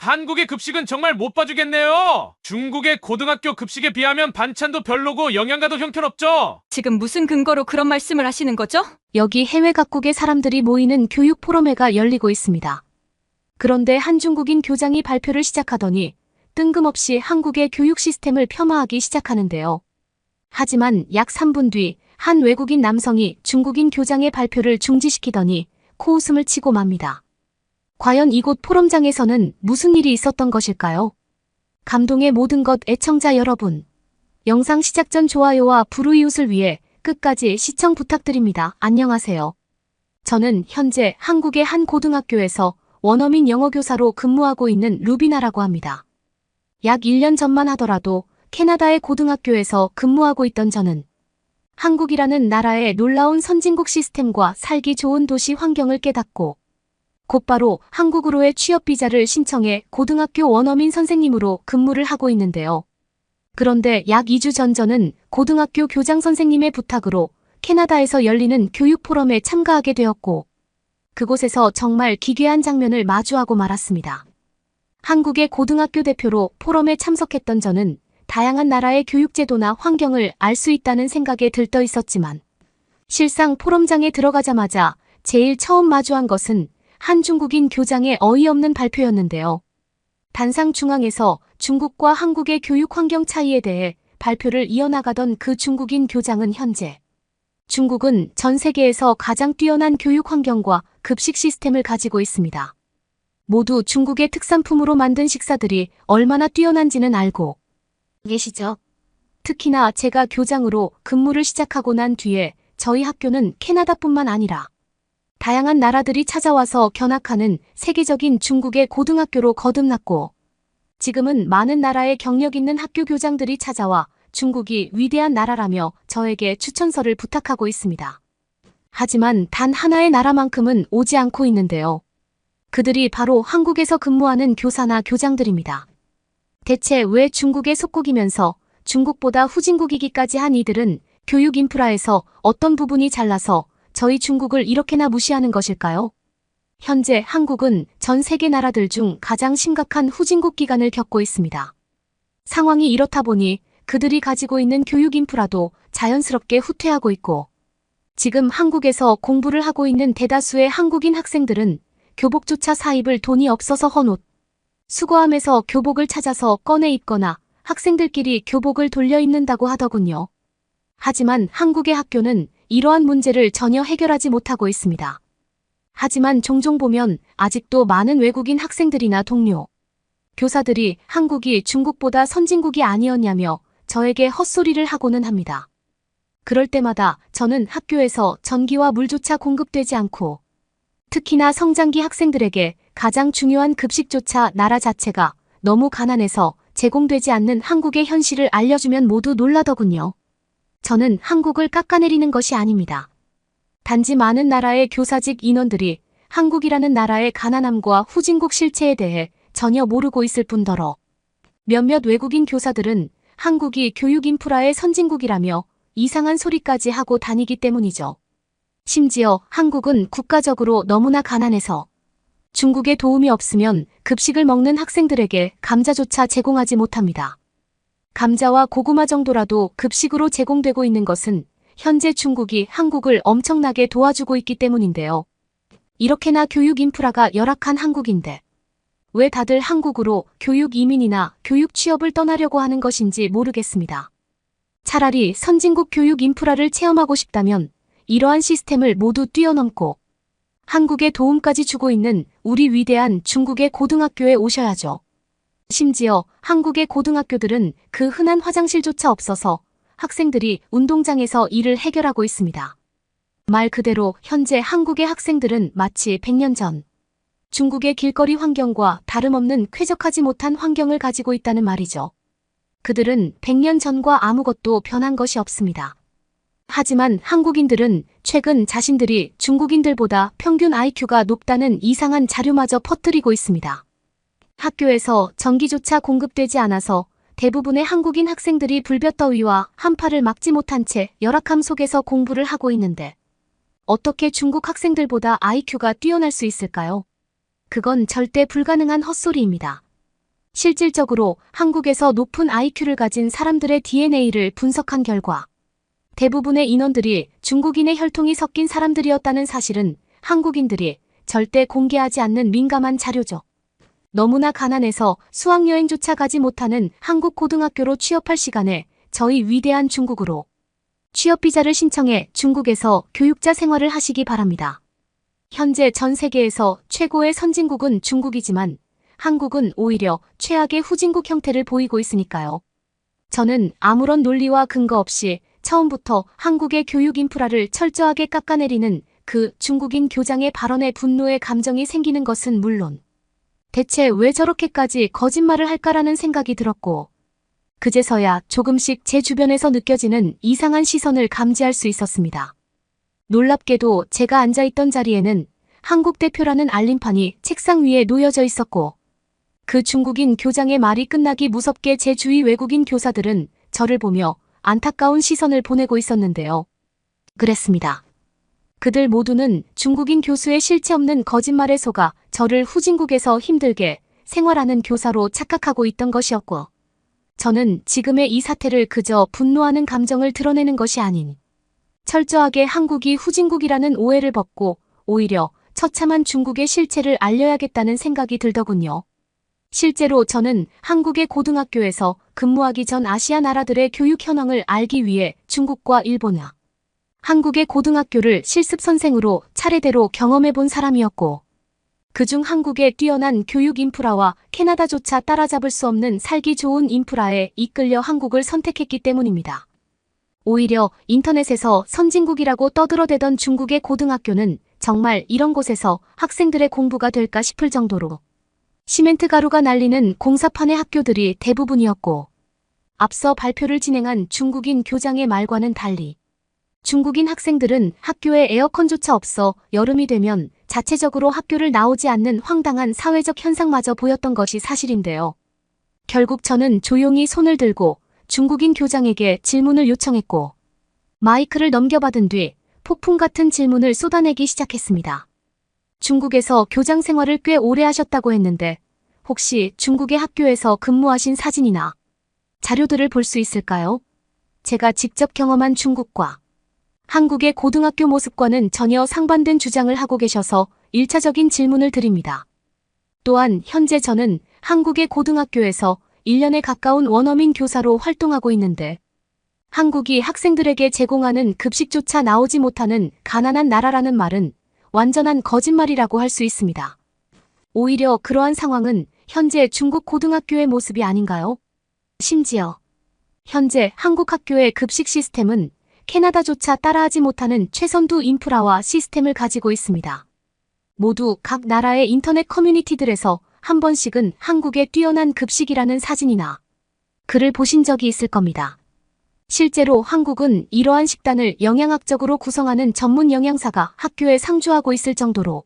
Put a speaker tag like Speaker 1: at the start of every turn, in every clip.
Speaker 1: 한국의 급식은 정말 못 봐주겠네요. 중국의 고등학교 급식에 비하면 반찬도 별로고 영양가도 형편없죠.
Speaker 2: 지금 무슨 근거로 그런 말씀을 하시는 거죠?
Speaker 3: 여기 해외 각국의 사람들이 모이는 교육 포럼회가 열리고 있습니다. 그런데 한 중국인 교장이 발표를 시작하더니 뜬금없이 한국의 교육 시스템을 폄하하기 시작하는데요. 하지만 약 3분 뒤 한 외국인 남성이 중국인 교장의 발표를 중지시키더니 코웃음을 치고 맙니다. 과연 이곳 포럼장에서는 무슨 일이 있었던 것일까요? 감동의 모든 것 애청자 여러분. 영상 시작 전 좋아요와 불우이웃을 위해 끝까지 시청 부탁드립니다. 안녕하세요. 저는 현재 한국의 한 고등학교에서 원어민 영어교사로 근무하고 있는 루비나라고 합니다. 약 1년 전만 하더라도 캐나다의 고등학교에서 근무하고 있던 저는 한국이라는 나라의 놀라운 선진국 시스템과 살기 좋은 도시 환경을 깨닫고 곧바로 한국으로의 취업 비자를 신청해 고등학교 원어민 선생님으로 근무를 하고 있는데요. 그런데 약 2주 전 저는 고등학교 교장 선생님의 부탁으로 캐나다에서 열리는 교육 포럼에 참가하게 되었고 그곳에서 정말 기괴한 장면을 마주하고 말았습니다. 한국의 고등학교 대표로 포럼에 참석했던 저는 다양한 나라의 교육제도나 환경을 알 수 있다는 생각에 들떠 있었지만 실상 포럼장에 들어가자마자 제일 처음 마주한 것은 한 중국인 교장의 어이없는 발표였는데요. 단상 중앙에서 중국과 한국의 교육 환경 차이에 대해 발표를 이어나가던 그 중국인 교장은 현재 중국은 전 세계에서 가장 뛰어난 교육 환경과 급식 시스템을 가지고 있습니다. 모두 중국의 특산품으로 만든 식사들이 얼마나 뛰어난지는 알고 계시죠? 특히나 제가 교장으로 근무를 시작하고 난 뒤에 저희 학교는 캐나다뿐만 아니라 다양한 나라들이 찾아와서 견학하는 세계적인 중국의 고등학교로 거듭났고 지금은 많은 나라의 경력 있는 학교 교장들이 찾아와 중국이 위대한 나라라며 저에게 추천서를 부탁하고 있습니다. 하지만 단 하나의 나라만큼은 오지 않고 있는데요. 그들이 바로 한국에서 근무하는 교사나 교장들입니다. 대체 왜 중국의 속국이면서 중국보다 후진국이기까지 한 이들은 교육 인프라에서 어떤 부분이 잘나서 저희 중국을 이렇게나 무시하는 것일까요? 현재 한국은 전 세계 나라들 중 가장 심각한 후진국 기간을 겪고 있습니다. 상황이 이렇다 보니 그들이 가지고 있는 교육 인프라도 자연스럽게 후퇴하고 있고 지금 한국에서 공부를 하고 있는 대다수의 한국인 학생들은 교복조차 사 입을 돈이 없어서 헌옷, 수거함에서 교복을 찾아서 꺼내 입거나 학생들끼리 교복을 돌려 입는다고 하더군요. 하지만 한국의 학교는 이러한 문제를 전혀 해결하지 못하고 있습니다. 하지만 종종 보면 아직도 많은 외국인 학생들이나 동료, 교사들이 한국이 중국보다 선진국이 아니었냐며 저에게 헛소리를 하고는 합니다. 그럴 때마다 저는 학교에서 전기와 물조차 공급되지 않고 특히나 성장기 학생들에게 가장 중요한 급식조차 나라 자체가 너무 가난해서 제공되지 않는 한국의 현실을 알려주면 모두 놀라더군요. 저는 한국을 깎아내리는 것이 아닙니다. 단지 많은 나라의 교사직 인원들이 한국이라는 나라의 가난함과 후진국 실체에 대해 전혀 모르고 있을 뿐더러 몇몇 외국인 교사들은 한국이 교육 인프라의 선진국이라며 이상한 소리까지 하고 다니기 때문이죠. 심지어 한국은 국가적으로 너무나 가난해서 중국의 도움이 없으면 급식을 먹는 학생들에게 감자조차 제공하지 못합니다. 감자와 고구마 정도라도 급식으로 제공되고 있는 것은 현재 중국이 한국을 엄청나게 도와주고 있기 때문인데요. 이렇게나 교육 인프라가 열악한 한국인데 왜 다들 한국으로 교육 이민이나 교육 취업을 떠나려고 하는 것인지 모르겠습니다. 차라리 선진국 교육 인프라를 체험하고 싶다면 이러한 시스템을 모두 뛰어넘고 한국에 도움까지 주고 있는 우리 위대한 중국의 고등학교에 오셔야죠. 심지어 한국의 고등학교들은 그 흔한 화장실조차 없어서 학생들이 운동장에서 일을 해결하고 있습니다. 말 그대로 현재 한국의 학생들은 마치 100년 전 중국의 길거리 환경과 다름없는 쾌적하지 못한 환경을 가지고 있다는 말이죠. 그들은 100년 전과 아무것도 변한 것이 없습니다. 하지만 한국인들은 최근 자신들이 중국인들보다 평균 IQ가 높다는 이상한 자료마저 퍼뜨리고 있습니다. 학교에서 전기조차 공급되지 않아서 대부분의 한국인 학생들이 불볕더위와 한파를 막지 못한 채 열악함 속에서 공부를 하고 있는데 어떻게 중국 학생들보다 IQ가 뛰어날 수 있을까요? 그건 절대 불가능한 헛소리입니다. 실질적으로 한국에서 높은 IQ를 가진 사람들의 DNA를 분석한 결과 대부분의 인원들이 중국인의 혈통이 섞인 사람들이었다는 사실은 한국인들이 절대 공개하지 않는 민감한 자료죠. 너무나 가난해서 수학여행조차 가지 못하는 한국 고등학교로 취업할 시간에 저희 위대한 중국으로 취업비자를 신청해 중국에서 교육자 생활을 하시기 바랍니다. 현재 전 세계에서 최고의 선진국은 중국이지만 한국은 오히려 최악의 후진국 형태를 보이고 있으니까요. 저는 아무런 논리와 근거 없이 처음부터 한국의 교육 인프라를 철저하게 깎아내리는 그 중국인 교장의 발언에 분노의 감정이 생기는 것은 물론 대체 왜 저렇게까지 거짓말을 할까라는 생각이 들었고 그제서야 조금씩 제 주변에서 느껴지는 이상한 시선을 감지할 수 있었습니다. 놀랍게도 제가 앉아있던 자리에는 한국 대표라는 알림판이 책상 위에 놓여져 있었고 그 중국인 교장의 말이 끝나기 무섭게 제 주위 외국인 교사들은 저를 보며 안타까운 시선을 보내고 있었는데요. 그랬습니다. 그들 모두는 중국인 교수의 실체 없는 거짓말에 속아 저를 후진국에서 힘들게 생활하는 교사로 착각하고 있던 것이었고 저는 지금의 이 사태를 그저 분노하는 감정을 드러내는 것이 아닌 철저하게 한국이 후진국이라는 오해를 벗고 오히려 처참한 중국의 실체를 알려야겠다는 생각이 들더군요. 실제로 저는 한국의 고등학교에서 근무하기 전 아시아 나라들의 교육 현황을 알기 위해 중국과 일본과 한국의 고등학교를 실습 선생으로 차례대로 경험해 본 사람이었고 그중 한국의 뛰어난 교육 인프라와 캐나다조차 따라잡을 수 없는 살기 좋은 인프라에 이끌려 한국을 선택했기 때문입니다. 오히려 인터넷에서 선진국이라고 떠들어대던 중국의 고등학교는 정말 이런 곳에서 학생들의 공부가 될까 싶을 정도로 시멘트 가루가 날리는 공사판의 학교들이 대부분이었고 앞서 발표를 진행한 중국인 교장의 말과는 달리 중국인 학생들은 학교에 에어컨조차 없어 여름이 되면 자체적으로 학교를 나오지 않는 황당한 사회적 현상마저 보였던 것이 사실인데요. 결국 저는 조용히 손을 들고 중국인 교장에게 질문을 요청했고 마이크를 넘겨받은 뒤 폭풍 같은 질문을 쏟아내기 시작했습니다. 중국에서 교장 생활을 꽤 오래 하셨다고 했는데 혹시 중국의 학교에서 근무하신 사진이나 자료들을 볼 수 있을까요? 제가 직접 경험한 중국과 한국의 고등학교 모습과는 전혀 상반된 주장을 하고 계셔서 1차적인 질문을 드립니다. 또한 현재 저는 한국의 고등학교에서 1년에 가까운 원어민 교사로 활동하고 있는데 한국이 학생들에게 제공하는 급식조차 나오지 못하는 가난한 나라라는 말은 완전한 거짓말이라고 할 수 있습니다. 오히려 그러한 상황은 현재 중국 고등학교의 모습이 아닌가요? 심지어 현재 한국 학교의 급식 시스템은 캐나다조차 따라하지 못하는 최선두 인프라와 시스템을 가지고 있습니다. 모두 각 나라의 인터넷 커뮤니티들에서 한 번씩은 한국의 뛰어난 급식이라는 사진이나 글을 보신 적이 있을 겁니다. 실제로 한국은 이러한 식단을 영양학적으로 구성하는 전문 영양사가 학교에 상주하고 있을 정도로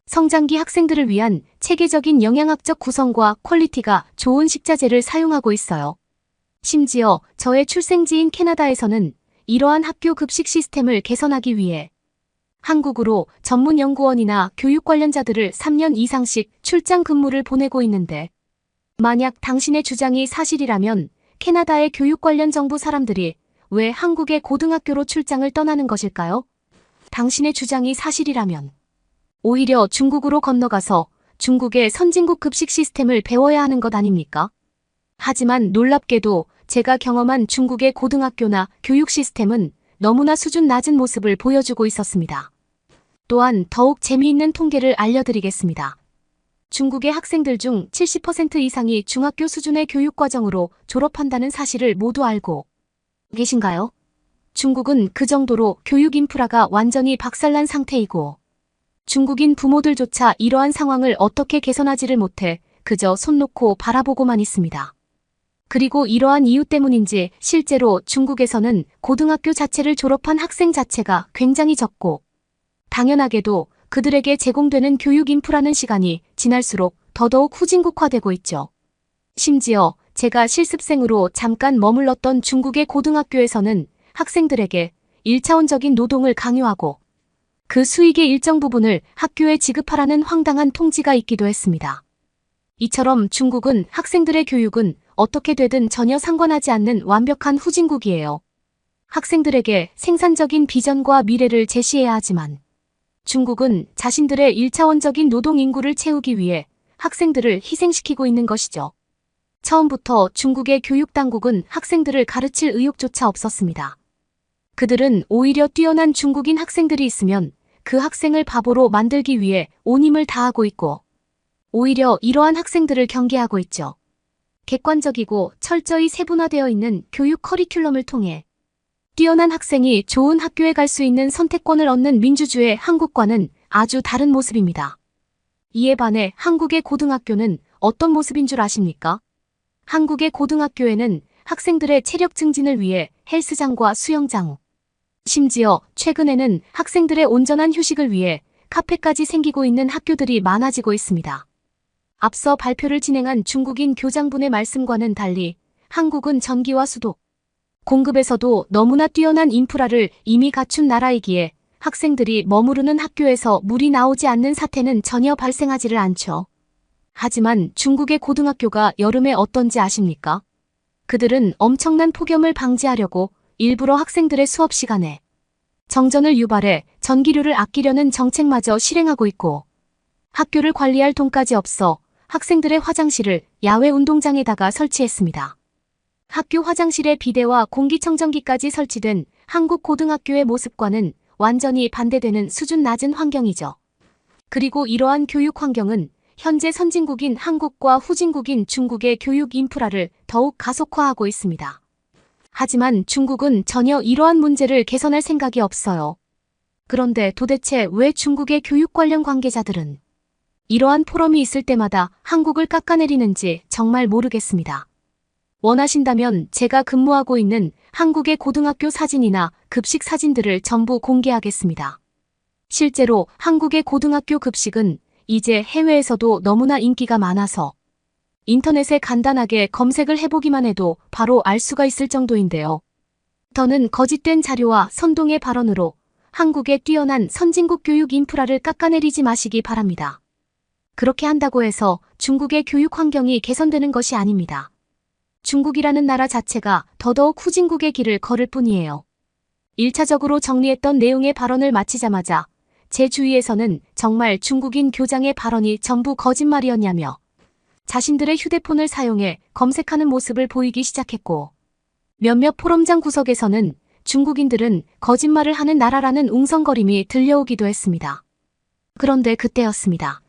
Speaker 3: 성장기 학생들을 위한 체계적인 영양학적 구성과 퀄리티가 좋은 식자재를 사용하고 있어요. 심지어 저의 출생지인 캐나다에서는 이러한 학교 급식 시스템을 개선하기 위해 한국으로 전문 연구원이나 교육 관련자들을 3년 이상씩 출장 근무를 보내고 있는데 만약 당신의 주장이 사실이라면 캐나다의 교육 관련 정부 사람들이 왜 한국의 고등학교로 출장을 떠나는 것일까요? 당신의 주장이 사실이라면 오히려 중국으로 건너가서 중국의 선진국 급식 시스템을 배워야 하는 것 아닙니까? 하지만 놀랍게도 제가 경험한 중국의 고등학교나 교육 시스템은 너무나 수준 낮은 모습을 보여주고 있었습니다. 또한 더욱 재미있는 통계를 알려드리겠습니다. 중국의 학생들 중 70% 이상이 중학교 수준의 교육과정으로 졸업한다는 사실을 모두 알고 계신가요? 중국은 그 정도로 교육 인프라가 완전히 박살난 상태이고 중국인 부모들조차 이러한 상황을 어떻게 개선하지를 못해 그저 손 놓고 바라보고만 있습니다. 그리고 이러한 이유 때문인지 실제로 중국에서는 고등학교 자체를 졸업한 학생 자체가 굉장히 적고 당연하게도 그들에게 제공되는 교육 인프라는 시간이 지날수록 더더욱 후진국화되고 있죠. 심지어 제가 실습생으로 잠깐 머물렀던 중국의 고등학교에서는 학생들에게 1차원적인 노동을 강요하고 그 수익의 일정 부분을 학교에 지급하라는 황당한 통지가 있기도 했습니다. 이처럼 중국은 학생들의 교육은 어떻게 되든 전혀 상관하지 않는 완벽한 후진국이에요. 학생들에게 생산적인 비전과 미래를 제시해야 하지만 중국은 자신들의 1차원적인 노동 인구를 채우기 위해 학생들을 희생시키고 있는 것이죠. 처음부터 중국의 교육당국은 학생들을 가르칠 의욕조차 없었습니다. 그들은 오히려 뛰어난 중국인 학생들이 있으면 그 학생을 바보로 만들기 위해 온 힘을 다하고 있고 오히려 이러한 학생들을 경계하고 있죠. 객관적이고 철저히 세분화되어 있는 교육 커리큘럼을 통해 뛰어난 학생이 좋은 학교에 갈 수 있는 선택권을 얻는 민주주의 한국과는 아주 다른 모습입니다. 이에 반해 한국의 고등학교는 어떤 모습인 줄 아십니까? 한국의 고등학교에는 학생들의 체력 증진을 위해 헬스장과 수영장, 심지어 최근에는 학생들의 온전한 휴식을 위해 카페까지 생기고 있는 학교들이 많아지고 있습니다. 앞서 발표를 진행한 중국인 교장분의 말씀과는 달리 한국은 전기와 수도, 공급에서도 너무나 뛰어난 인프라를 이미 갖춘 나라이기에 학생들이 머무르는 학교에서 물이 나오지 않는 사태는 전혀 발생하지를 않죠. 하지만 중국의 고등학교가 여름에 어떤지 아십니까? 그들은 엄청난 폭염을 방지하려고 일부러 학생들의 수업 시간에 정전을 유발해 전기료를 아끼려는 정책마저 실행하고 있고 학교를 관리할 돈까지 없어 학생들의 화장실을 야외 운동장에다가 설치했습니다. 학교 화장실에 비데와 공기청정기까지 설치된 한국 고등학교의 모습과는 완전히 반대되는 수준 낮은 환경이죠. 그리고 이러한 교육 환경은 현재 선진국인 한국과 후진국인 중국의 교육 인프라를 더욱 가속화하고 있습니다. 하지만 중국은 전혀 이러한 문제를 개선할 생각이 없어요. 그런데 도대체 왜 중국의 교육 관련 관계자들은 이러한 포럼이 있을 때마다 한국을 깎아내리는지 정말 모르겠습니다. 원하신다면 제가 근무하고 있는 한국의 고등학교 사진이나 급식 사진들을 전부 공개하겠습니다. 실제로 한국의 고등학교 급식은 이제 해외에서도 너무나 인기가 많아서 인터넷에 간단하게 검색을 해보기만 해도 바로 알 수가 있을 정도인데요. 더는 거짓된 자료와 선동의 발언으로 한국의 뛰어난 선진국 교육 인프라를 깎아내리지 마시기 바랍니다. 그렇게 한다고 해서 중국의 교육 환경이 개선되는 것이 아닙니다. 중국이라는 나라 자체가 더더욱 후진국의 길을 걸을 뿐이에요. 1차적으로 정리했던 내용의 발언을 마치자마자 제 주위에서는 정말 중국인 교장의 발언이 전부 거짓말이었냐며 자신들의 휴대폰을 사용해 검색하는 모습을 보이기 시작했고 몇몇 포럼장 구석에서는 중국인들은 거짓말을 하는 나라라는 웅성거림이 들려오기도 했습니다. 그런데 그때였습니다.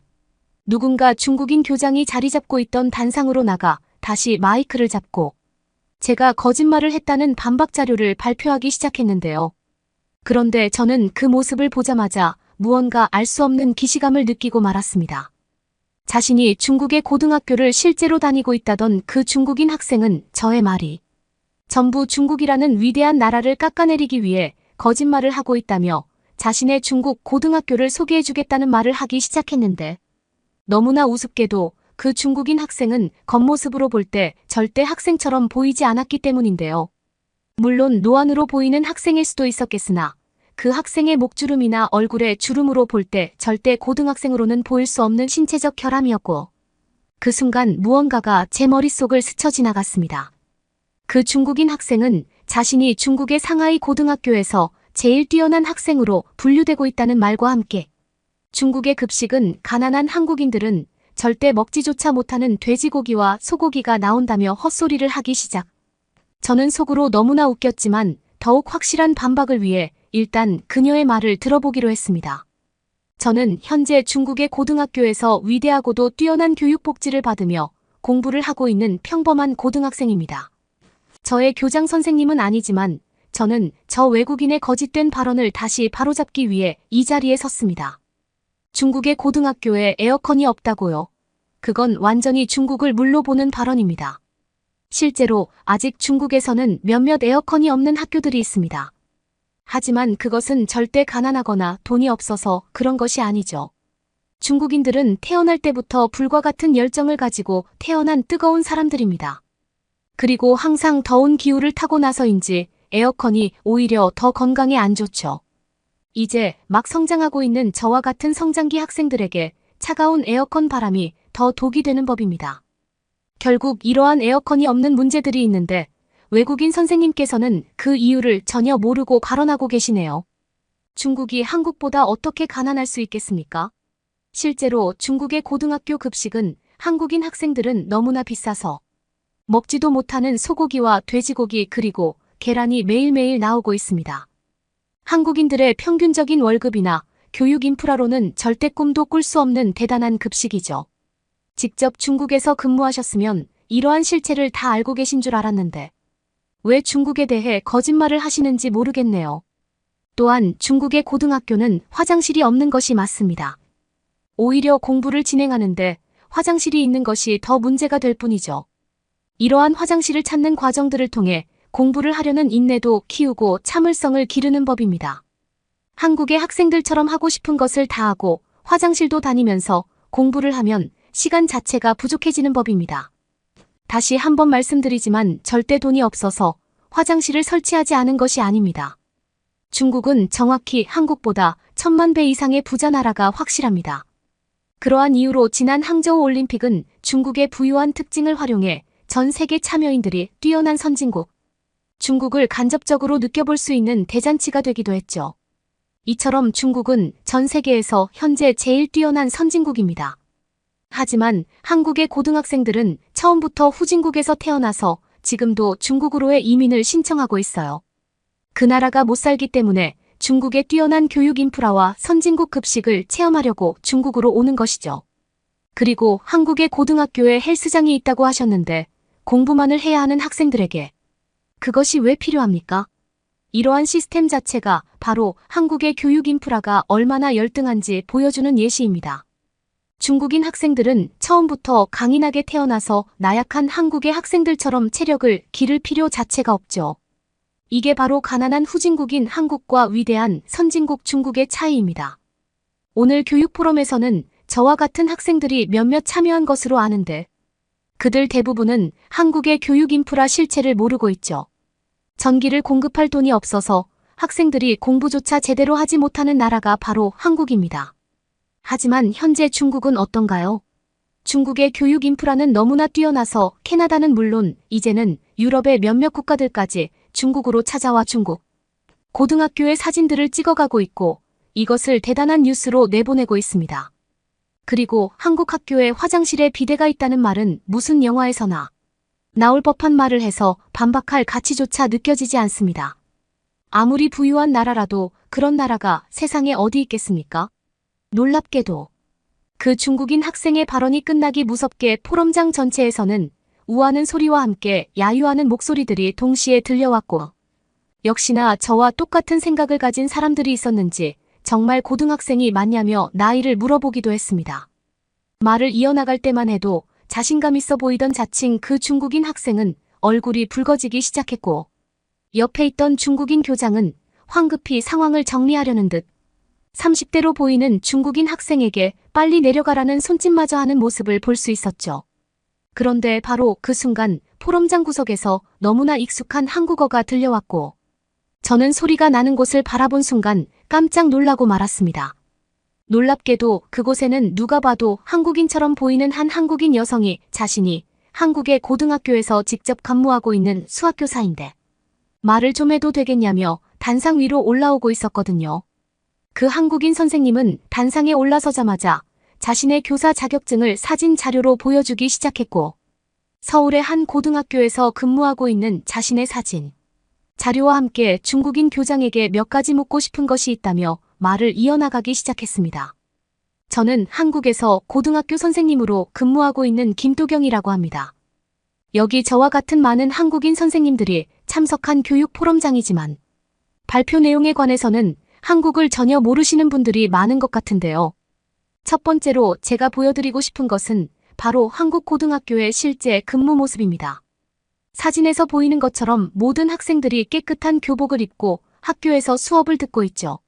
Speaker 3: 누군가 중국인 교장이 자리 잡고 있던 단상으로 나가 다시 마이크를 잡고 제가 거짓말을 했다는 반박 자료를 발표하기 시작했는데요. 그런데 저는 그 모습을 보자마자 무언가 알 수 없는 기시감을 느끼고 말았습니다. 자신이 중국의 고등학교를 실제로 다니고 있다던 그 중국인 학생은 저의 말이 전부 중국이라는 위대한 나라를 깎아내리기 위해 거짓말을 하고 있다며 자신의 중국 고등학교를 소개해주겠다는 말을 하기 시작했는데 너무나 우습게도 그 중국인 학생은 겉모습으로 볼 때 절대 학생처럼 보이지 않았기 때문인데요. 물론 노안으로 보이는 학생일 수도 있었겠으나 그 학생의 목주름이나 얼굴의 주름으로 볼 때 절대 고등학생으로는 보일 수 없는 신체적 결함이었고 그 순간 무언가가 제 머릿속을 스쳐 지나갔습니다. 그 중국인 학생은 자신이 중국의 상하이 고등학교에서 제일 뛰어난 학생으로 분류되고 있다는 말과 함께 중국의 급식은 가난한 한국인들은 절대 먹지조차 못하는 돼지고기와 소고기가 나온다며 헛소리를 하기 시작. 저는 속으로 너무나 웃겼지만 더욱 확실한 반박을 위해 일단 그녀의 말을 들어보기로 했습니다. 저는 현재 중국의 고등학교에서 위대하고도 뛰어난 교육 복지를 받으며 공부를 하고 있는 평범한 고등학생입니다. 저의 교장 선생님은 아니지만 저는 저 외국인의 거짓된 발언을 다시 바로잡기 위해 이 자리에 섰습니다. 중국의 고등학교에 에어컨이 없다고요. 그건 완전히 중국을 물로 보는 발언입니다. 실제로 아직 중국에서는 몇몇 에어컨이 없는 학교들이 있습니다. 하지만 그것은 절대 가난하거나 돈이 없어서 그런 것이 아니죠. 중국인들은 태어날 때부터 불과 같은 열정을 가지고 태어난 뜨거운 사람들입니다. 그리고 항상 더운 기후를 타고 나서인지 에어컨이 오히려 더 건강에 안 좋죠. 이제 막 성장하고 있는 저와 같은 성장기 학생들에게 차가운 에어컨 바람이 더 독이 되는 법입니다. 결국 이러한 에어컨이 없는 문제들이 있는데 외국인 선생님께서는 그 이유를 전혀 모르고 발언하고 계시네요. 중국이 한국보다 어떻게 가난할 수 있겠습니까? 실제로 중국의 고등학교 급식은 한국인 학생들은 너무나 비싸서 먹지도 못하는 소고기와 돼지고기 그리고 계란이 매일매일 나오고 있습니다. 한국인들의 평균적인 월급이나 교육 인프라로는 절대 꿈도 꿀 수 없는 대단한 급식이죠. 직접 중국에서 근무하셨으면 이러한 실체를 다 알고 계신 줄 알았는데 왜 중국에 대해 거짓말을 하시는지 모르겠네요. 또한 중국의 고등학교는 화장실이 없는 것이 맞습니다. 오히려 공부를 진행하는데 화장실이 있는 것이 더 문제가 될 뿐이죠. 이러한 화장실을 찾는 과정들을 통해 공부를 하려는 인내도 키우고 참을성을 기르는 법입니다. 한국의 학생들처럼 하고 싶은 것을 다 하고 화장실도 다니면서 공부를 하면 시간 자체가 부족해지는 법입니다. 다시 한번 말씀드리지만 절대 돈이 없어서 화장실을 설치하지 않은 것이 아닙니다. 중국은 정확히 한국보다 1000만 배 이상의 부자 나라가 확실합니다. 그러한 이유로 지난 항저우 올림픽은 중국의 부유한 특징을 활용해 전 세계 참여인들이 뛰어난 선진국, 중국을 간접적으로 느껴볼 수 있는 대잔치가 되기도 했죠. 이처럼 중국은 전 세계에서 현재 제일 뛰어난 선진국입니다. 하지만 한국의 고등학생들은 처음부터 후진국에서 태어나서 지금도 중국으로의 이민을 신청하고 있어요. 그 나라가 못 살기 때문에 중국의 뛰어난 교육 인프라와 선진국 급식을 체험하려고 중국으로 오는 것이죠. 그리고 한국의 고등학교에 헬스장이 있다고 하셨는데 공부만을 해야 하는 학생들에게 그것이 왜 필요합니까? 이러한 시스템 자체가 바로 한국의 교육 인프라가 얼마나 열등한지 보여주는 예시입니다. 중국인 학생들은 처음부터 강인하게 태어나서 나약한 한국의 학생들처럼 체력을 기를 필요 자체가 없죠. 이게 바로 가난한 후진국인 한국과 위대한 선진국 중국의 차이입니다. 오늘 교육 포럼에서는 저와 같은 학생들이 몇몇 참여한 것으로 아는데 그들 대부분은 한국의 교육 인프라 실체를 모르고 있죠. 전기를 공급할 돈이 없어서 학생들이 공부조차 제대로 하지 못하는 나라가 바로 한국입니다. 하지만 현재 중국은 어떤가요? 중국의 교육 인프라는 너무나 뛰어나서 캐나다는 물론 이제는 유럽의 몇몇 국가들까지 중국으로 찾아와 중국 고등학교의 사진들을 찍어가고 있고 이것을 대단한 뉴스로 내보내고 있습니다. 그리고 한국 학교에 화장실에 비데가 있다는 말은 무슨 영화에서나 나올 법한 말을 해서 반박할 가치조차 느껴지지 않습니다. 아무리 부유한 나라라도 그런 나라가 세상에 어디 있겠습니까? 놀랍게도 그 중국인 학생의 발언이 끝나기 무섭게 포럼장 전체에서는 우하는 소리와 함께 야유하는 목소리들이 동시에 들려왔고 역시나 저와 똑같은 생각을 가진 사람들이 있었는지 정말 고등학생이 맞냐며 나이를 물어보기도 했습니다. 말을 이어나갈 때만 해도 자신감 있어 보이던 자칭 그 중국인 학생은 얼굴이 붉어지기 시작했고 옆에 있던 중국인 교장은 황급히 상황을 정리하려는 듯 30대로 보이는 중국인 학생에게 빨리 내려가라는 손짓마저 하는 모습을 볼 수 있었죠. 그런데 바로 그 순간 포럼장 구석에서 너무나 익숙한 한국어가 들려왔고 저는 소리가 나는 곳을 바라본 순간 깜짝 놀라고 말았습니다. 놀랍게도 그곳에는 누가 봐도 한국인처럼 보이는 한 한국인 여성이 자신이 한국의 고등학교에서 직접 근무하고 있는 수학교사인데 말을 좀 해도 되겠냐며 단상 위로 올라오고 있었거든요. 그 한국인 선생님은 단상에 올라서자마자 자신의 교사 자격증을 사진 자료로 보여주기 시작했고 서울의 한 고등학교에서 근무하고 있는 자신의 사진, 자료와 함께 중국인 교장에게 몇 가지 묻고 싶은 것이 있다며 말을 이어나가기 시작했습니다. 저는 한국에서 고등학교 선생님으로 근무하고 있는 김도경이라고 합니다. 여기 저와 같은 많은 한국인 선생님들이 참석한 교육 포럼장이지만 발표 내용에 관해서는 한국을 전혀 모르시는 분들이 많은 것 같은데요. 첫 번째로 제가 보여드리고 싶은 것은 바로 한국 고등학교의 실제 근무 모습입니다. 사진에서 보이는 것처럼 모든 학생들이 깨끗한 교복을 입고 학교에서 수업을 듣고 있죠.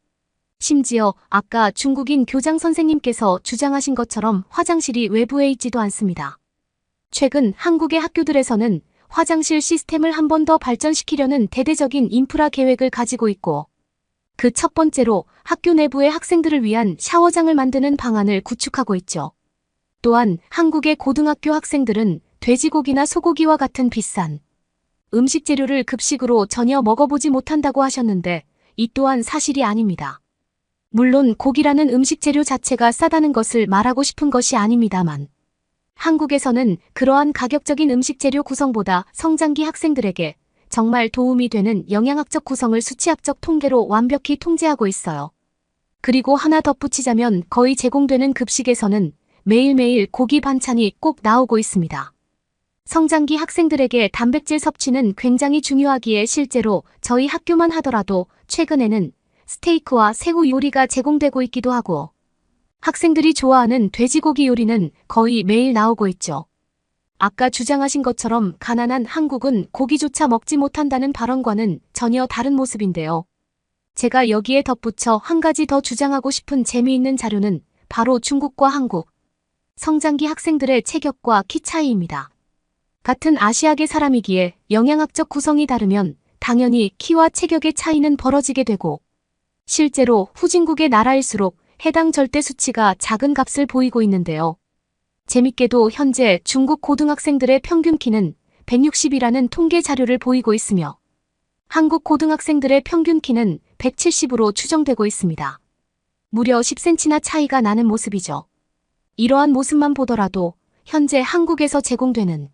Speaker 3: 심지어 아까 중국인 교장 선생님께서 주장하신 것처럼 화장실이 외부에 있지도 않습니다. 최근 한국의 학교들에서는 화장실 시스템을 한 번 더 발전시키려는 대대적인 인프라 계획을 가지고 있고 그 첫 번째로 학교 내부의 학생들을 위한 샤워장을 만드는 방안을 구축하고 있죠. 또한 한국의 고등학교 학생들은 돼지고기나 소고기와 같은 비싼 음식 재료를 급식으로 전혀 먹어보지 못한다고 하셨는데 이 또한 사실이 아닙니다. 물론 고기라는 음식 재료 자체가 싸다는 것을 말하고 싶은 것이 아닙니다만 한국에서는 그러한 가격적인 음식 재료 구성보다 성장기 학생들에게 정말 도움이 되는 영양학적 구성을 수치학적 통계로 완벽히 통제하고 있어요. 그리고 하나 덧붙이자면 거의 제공되는 급식에서는 매일매일 고기 반찬이 꼭 나오고 있습니다. 성장기 학생들에게 단백질 섭취는 굉장히 중요하기에 실제로 저희 학교만 하더라도 최근에는 스테이크와 새우 요리가 제공되고 있기도 하고 학생들이 좋아하는 돼지고기 요리는 거의 매일 나오고 있죠. 아까 주장하신 것처럼 가난한 한국은 고기조차 먹지 못한다는 발언과는 전혀 다른 모습인데요. 제가 여기에 덧붙여 한 가지 더 주장하고 싶은 재미있는 자료는 바로 중국과 한국 성장기 학생들의 체격과 키 차이입니다. 같은 아시아계 사람이기에 영양학적 구성이 다르면 당연히 키와 체격의 차이는 벌어지게 되고 실제로 후진국의 나라일수록 해당 절대 수치가 작은 값을 보이고 있는데요. 재밌게도 현재 중국 고등학생들의 평균 키는 160이라는 통계 자료를 보이고 있으며 한국 고등학생들의 평균 키는 170으로 추정되고 있습니다. 무려 10cm나 차이가 나는 모습이죠. 이러한 모습만 보더라도 현재 한국에서 제공되는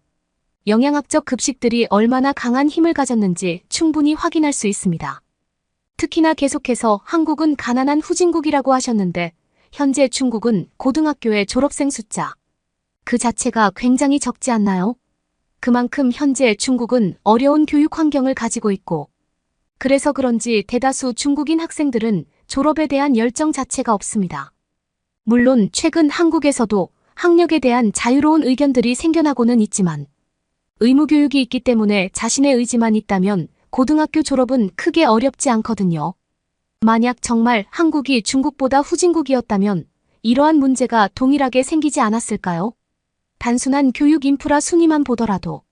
Speaker 3: 영양학적 급식들이 얼마나 강한 힘을 가졌는지 충분히 확인할 수 있습니다. 특히나 계속해서 한국은 가난한 후진국이라고 하셨는데 현재 중국은 고등학교의 졸업생 숫자 그 자체가 굉장히 적지 않나요? 그만큼 현재 중국은 어려운 교육 환경을 가지고 있고 그래서 그런지 대다수 중국인 학생들은 졸업에 대한 열정 자체가 없습니다. 물론 최근 한국에서도 학력에 대한 자유로운 의견들이 생겨나고는 있지만 의무교육이 있기 때문에 자신의 의지만 있다면 고등학교 졸업은 크게 어렵지 않거든요. 만약 정말 한국이 중국보다 후진국이었다면 이러한 문제가 동일하게 생기지 않았을까요? 단순한 교육 인프라 순위만 보더라도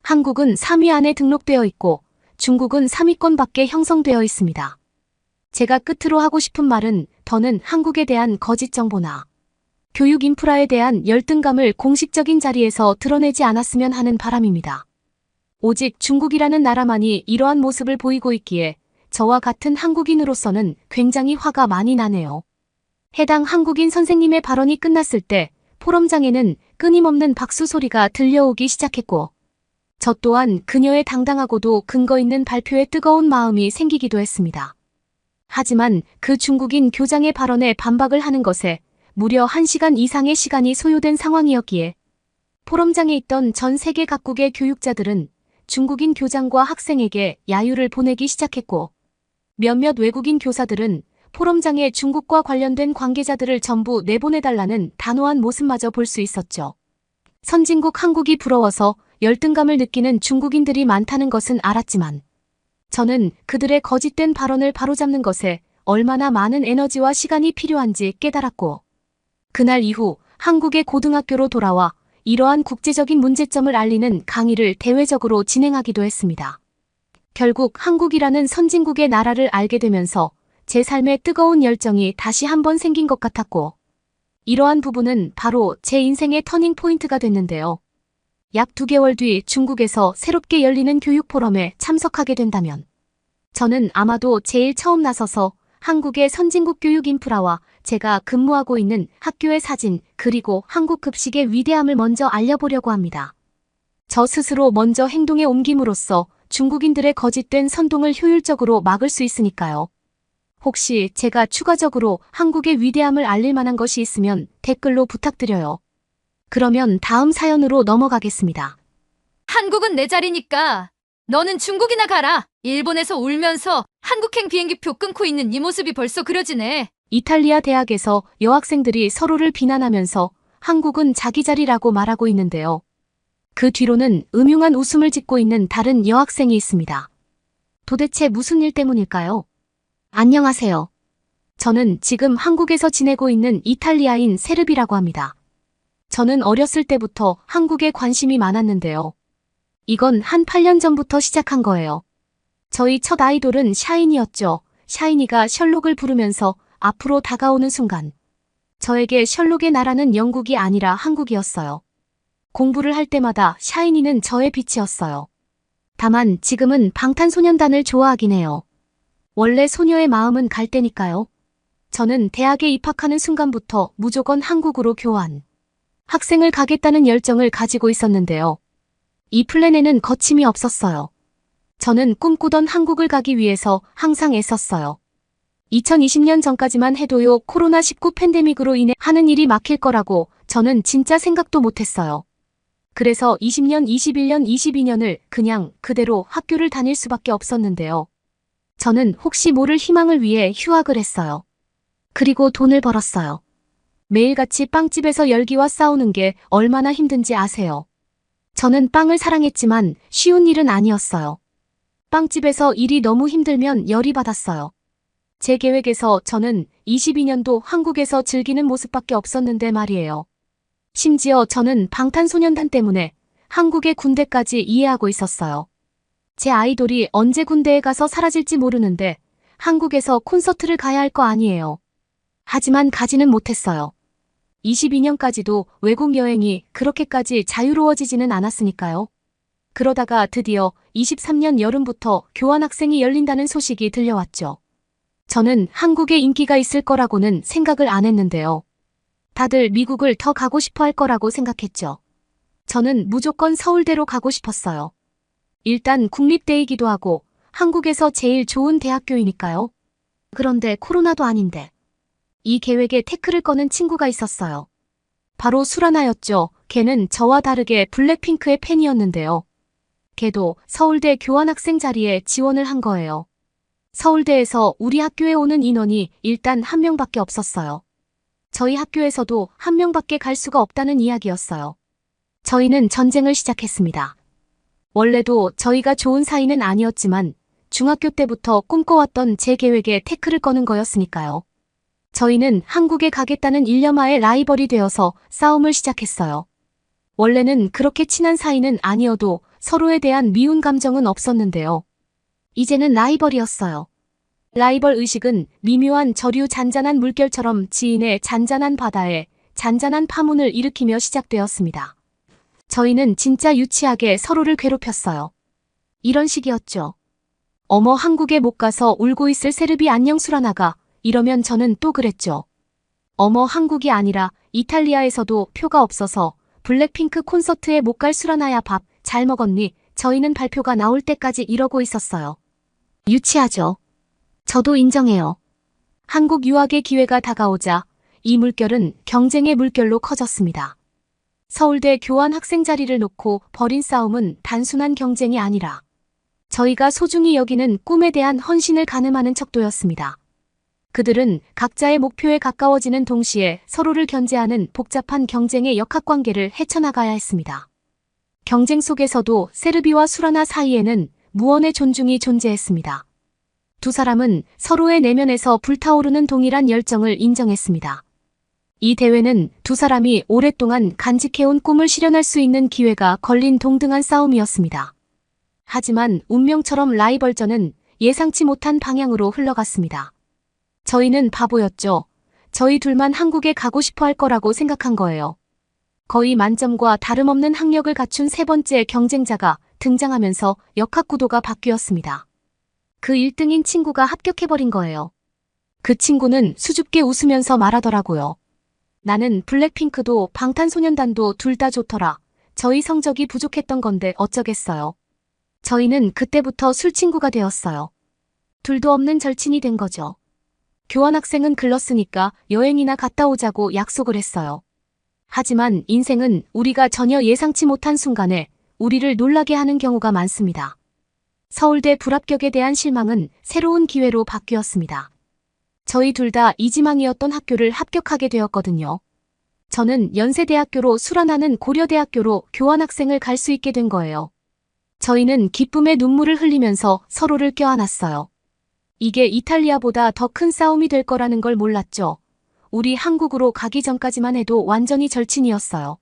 Speaker 3: 한국은 3위 안에 등록되어 있고 중국은 3위권 밖에 형성되어 있습니다. 제가 끝으로 하고 싶은 말은 더는 한국에 대한 거짓 정보나 교육 인프라에 대한 열등감을 공식적인 자리에서 드러내지 않았으면 하는 바람입니다. 오직 중국이라는 나라만이 이러한 모습을 보이고 있기에 저와 같은 한국인으로서는 굉장히 화가 많이 나네요. 해당 한국인 선생님의 발언이 끝났을 때 포럼장에는 끊임없는 박수 소리가 들려오기 시작했고 저 또한 그녀의 당당하고도 근거 있는 발표에 뜨거운 마음이 생기기도 했습니다. 하지만 그 중국인 교장의 발언에 반박을 하는 것에 무려 1시간 이상의 시간이 소요된 상황이었기에 포럼장에 있던 전 세계 각국의 교육자들은 중국인 교장과 학생에게 야유를 보내기 시작했고 몇몇 외국인 교사들은 포럼장에 중국과 관련된 관계자들을 전부 내보내달라는 단호한 모습마저 볼 수 있었죠. 선진국 한국이 부러워서 열등감을 느끼는 중국인들이 많다는 것은 알았지만 저는 그들의 거짓된 발언을 바로잡는 것에 얼마나 많은 에너지와 시간이 필요한지 깨달았고 그날 이후 한국의 고등학교로 돌아와 이러한 국제적인 문제점을 알리는 강의를 대외적으로 진행하기도 했습니다. 결국 한국이라는 선진국의 나라를 알게 되면서 제 삶에 뜨거운 열정이 다시 한번 생긴 것 같았고 이러한 부분은 바로 제 인생의 터닝 포인트가 됐는데요. 약 2개월 뒤 중국에서 새롭게 열리는 교육 포럼에 참석하게 된다면 저는 아마도 제일 처음 나서서 한국의 선진국 교육 인프라와 제가 근무하고 있는 학교의 사진 그리고 한국 급식의 위대함을 먼저 알려보려고 합니다. 저 스스로 먼저 행동에 옮김으로써 중국인들의 거짓된 선동을 효율적으로 막을 수 있으니까요. 혹시 제가 추가적으로 한국의 위대함을 알릴 만한 것이 있으면 댓글로 부탁드려요. 그러면 다음 사연으로 넘어가겠습니다.
Speaker 4: 한국은 내 자리니까 너는 중국이나 가라. 일본에서 울면서 한국행 비행기표 끊고 있는 네 모습이 벌써 그려지네.
Speaker 3: 이탈리아 대학에서 여학생들이 서로를 비난하면서 한국은 자기 자리라고 말하고 있는데요. 그 뒤로는 음흉한 웃음을 짓고 있는 다른 여학생이 있습니다. 도대체 무슨 일 때문일까요? 안녕하세요. 저는 지금 한국에서 지내고 있는 이탈리아인 세르비라고 합니다. 저는 어렸을 때부터 한국에 관심이 많았는데요. 이건 한 8년 전부터 시작한 거예요. 저희 첫 아이돌은 샤이니였죠. 샤이니가 셜록을 부르면서 앞으로 다가오는 순간 저에게 셜록의 나라는 영국이 아니라 한국이었어요. 공부를 할 때마다 샤이니는 저의 빛이었어요. 다만 지금은 방탄소년단을 좋아하긴 해요. 원래 소녀의 마음은 갈 때니까요. 저는 대학에 입학하는 순간부터 무조건 한국으로 교환. 학생을 가겠다는 열정을 가지고 있었는데요. 이 플랜에는 거침이 없었어요. 저는 꿈꾸던 한국을 가기 위해서 항상 애썼어요. 2020년 전까지만 해도요, 코로나19 팬데믹으로 인해 하는 일이 막힐 거라고 저는 진짜 생각도 못했어요. 그래서 20년, 21년, 22년을 그냥 그대로 학교를 다닐 수밖에 없었는데요. 저는 혹시 모를 희망을 위해 휴학을 했어요. 그리고 돈을 벌었어요. 매일같이 빵집에서 열기와 싸우는 게 얼마나 힘든지 아세요? 저는 빵을 사랑했지만 쉬운 일은 아니었어요. 빵집에서 일이 너무 힘들면 열이 받았어요. 제 계획에서 저는 22년도 한국에서 즐기는 모습밖에 없었는데 말이에요. 심지어 저는 방탄소년단 때문에 한국의 군대까지 이해하고 있었어요. 제 아이돌이 언제 군대에 가서 사라질지 모르는데 한국에서 콘서트를 가야 할 거 아니에요. 하지만 가지는 못했어요. 22년까지도 외국 여행이 그렇게까지 자유로워지지는 않았으니까요. 그러다가 드디어 23년 여름부터 교환학생이 열린다는 소식이 들려왔죠. 저는 한국에 인기가 있을 거라고는 생각을 안 했는데요. 다들 미국을 더 가고 싶어 할 거라고 생각했죠. 저는 무조건 서울대로 가고 싶었어요. 일단 국립대이기도 하고 한국에서 제일 좋은 대학교이니까요. 그런데 코로나도 아닌데. 이 계획에 태클을 거는 친구가 있었어요. 바로 수라나였죠. 걔는 저와 다르게 블랙핑크의 팬이었는데요. 걔도 서울대 교환학생 자리에 지원을 한 거예요. 서울대에서 우리 학교에 오는 인원이 일단 한 명밖에 없었어요. 저희 학교에서도 한 명밖에 갈 수가 없다는 이야기였어요. 저희는 전쟁을 시작했습니다. 원래도 저희가 좋은 사이는 아니었지만 중학교 때부터 꿈꿔왔던 제 계획에 태클을 거는 거였으니까요. 저희는 한국에 가겠다는 일념하에 라이벌이 되어서 싸움을 시작했어요. 원래는 그렇게 친한 사이는 아니어도 서로에 대한 미운 감정은 없었는데요. 이제는 라이벌이었어요. 라이벌 의식은 미묘한 저류 잔잔한 물결처럼 지인의 잔잔한 바다에 잔잔한 파문을 일으키며 시작되었습니다. 저희는 진짜 유치하게 서로를 괴롭혔어요. 이런 식이었죠. 어머 한국에 못 가서 울고 있을 세르비 안녕 수라나가 이러면 저는 또 그랬죠. 어머 한국이 아니라 이탈리아에서도 표가 없어서 블랙핑크 콘서트에 못 갈 수라나야 밥 잘 먹었니? 저희는 발표가 나올 때까지 이러고 있었어요. 유치하죠. 저도 인정해요. 한국 유학의 기회가 다가오자 이 물결은 경쟁의 물결로 커졌습니다. 서울대 교환 학생 자리를 놓고 벌인 싸움은 단순한 경쟁이 아니라 저희가 소중히 여기는 꿈에 대한 헌신을 가늠하는 척도였습니다. 그들은 각자의 목표에 가까워지는 동시에 서로를 견제하는 복잡한 경쟁의 역학관계를 헤쳐나가야 했습니다. 경쟁 속에서도 세르비와 수라나 사이에는 무언의 존중이 존재했습니다. 두 사람은 서로의 내면에서 불타오르는 동일한 열정을 인정했습니다. 이 대회는 두 사람이 오랫동안 간직해온 꿈을 실현할 수 있는 기회가 걸린 동등한 싸움이었습니다. 하지만 운명처럼 라이벌전은 예상치 못한 방향으로 흘러갔습니다. 저희는 바보였죠. 저희 둘만 한국에 가고 싶어 할 거라고 생각한 거예요. 거의 만점과 다름없는 학력을 갖춘 세 번째 경쟁자가 등장하면서 역학구도가 바뀌었습니다. 그 1등인 친구가 합격해버린 거예요. 그 친구는 수줍게 웃으면서 말하더라고요. 나는 블랙핑크도 방탄소년단도 둘 다 좋더라. 저희 성적이 부족했던 건데 어쩌겠어요. 저희는 그때부터 술친구가 되었어요. 둘도 없는 절친이 된 거죠. 교환학생은 글렀으니까 여행이나 갔다 오자고 약속을 했어요. 하지만 인생은 우리가 전혀 예상치 못한 순간에 우리를 놀라게 하는 경우가 많습니다. 서울대 불합격에 대한 실망은 새로운 기회로 바뀌었습니다. 저희 둘 다 이지망이었던 학교를 합격하게 되었거든요. 저는 연세대학교로 수라나는 고려대학교로 교환학생을 갈 수 있게 된 거예요. 저희는 기쁨의 눈물을 흘리면서 서로를 껴안았어요. 이게 이탈리아보다 더 큰 싸움이 될 거라는 걸 몰랐죠. 우리 한국으로 가기 전까지만 해도 완전히 절친이었어요.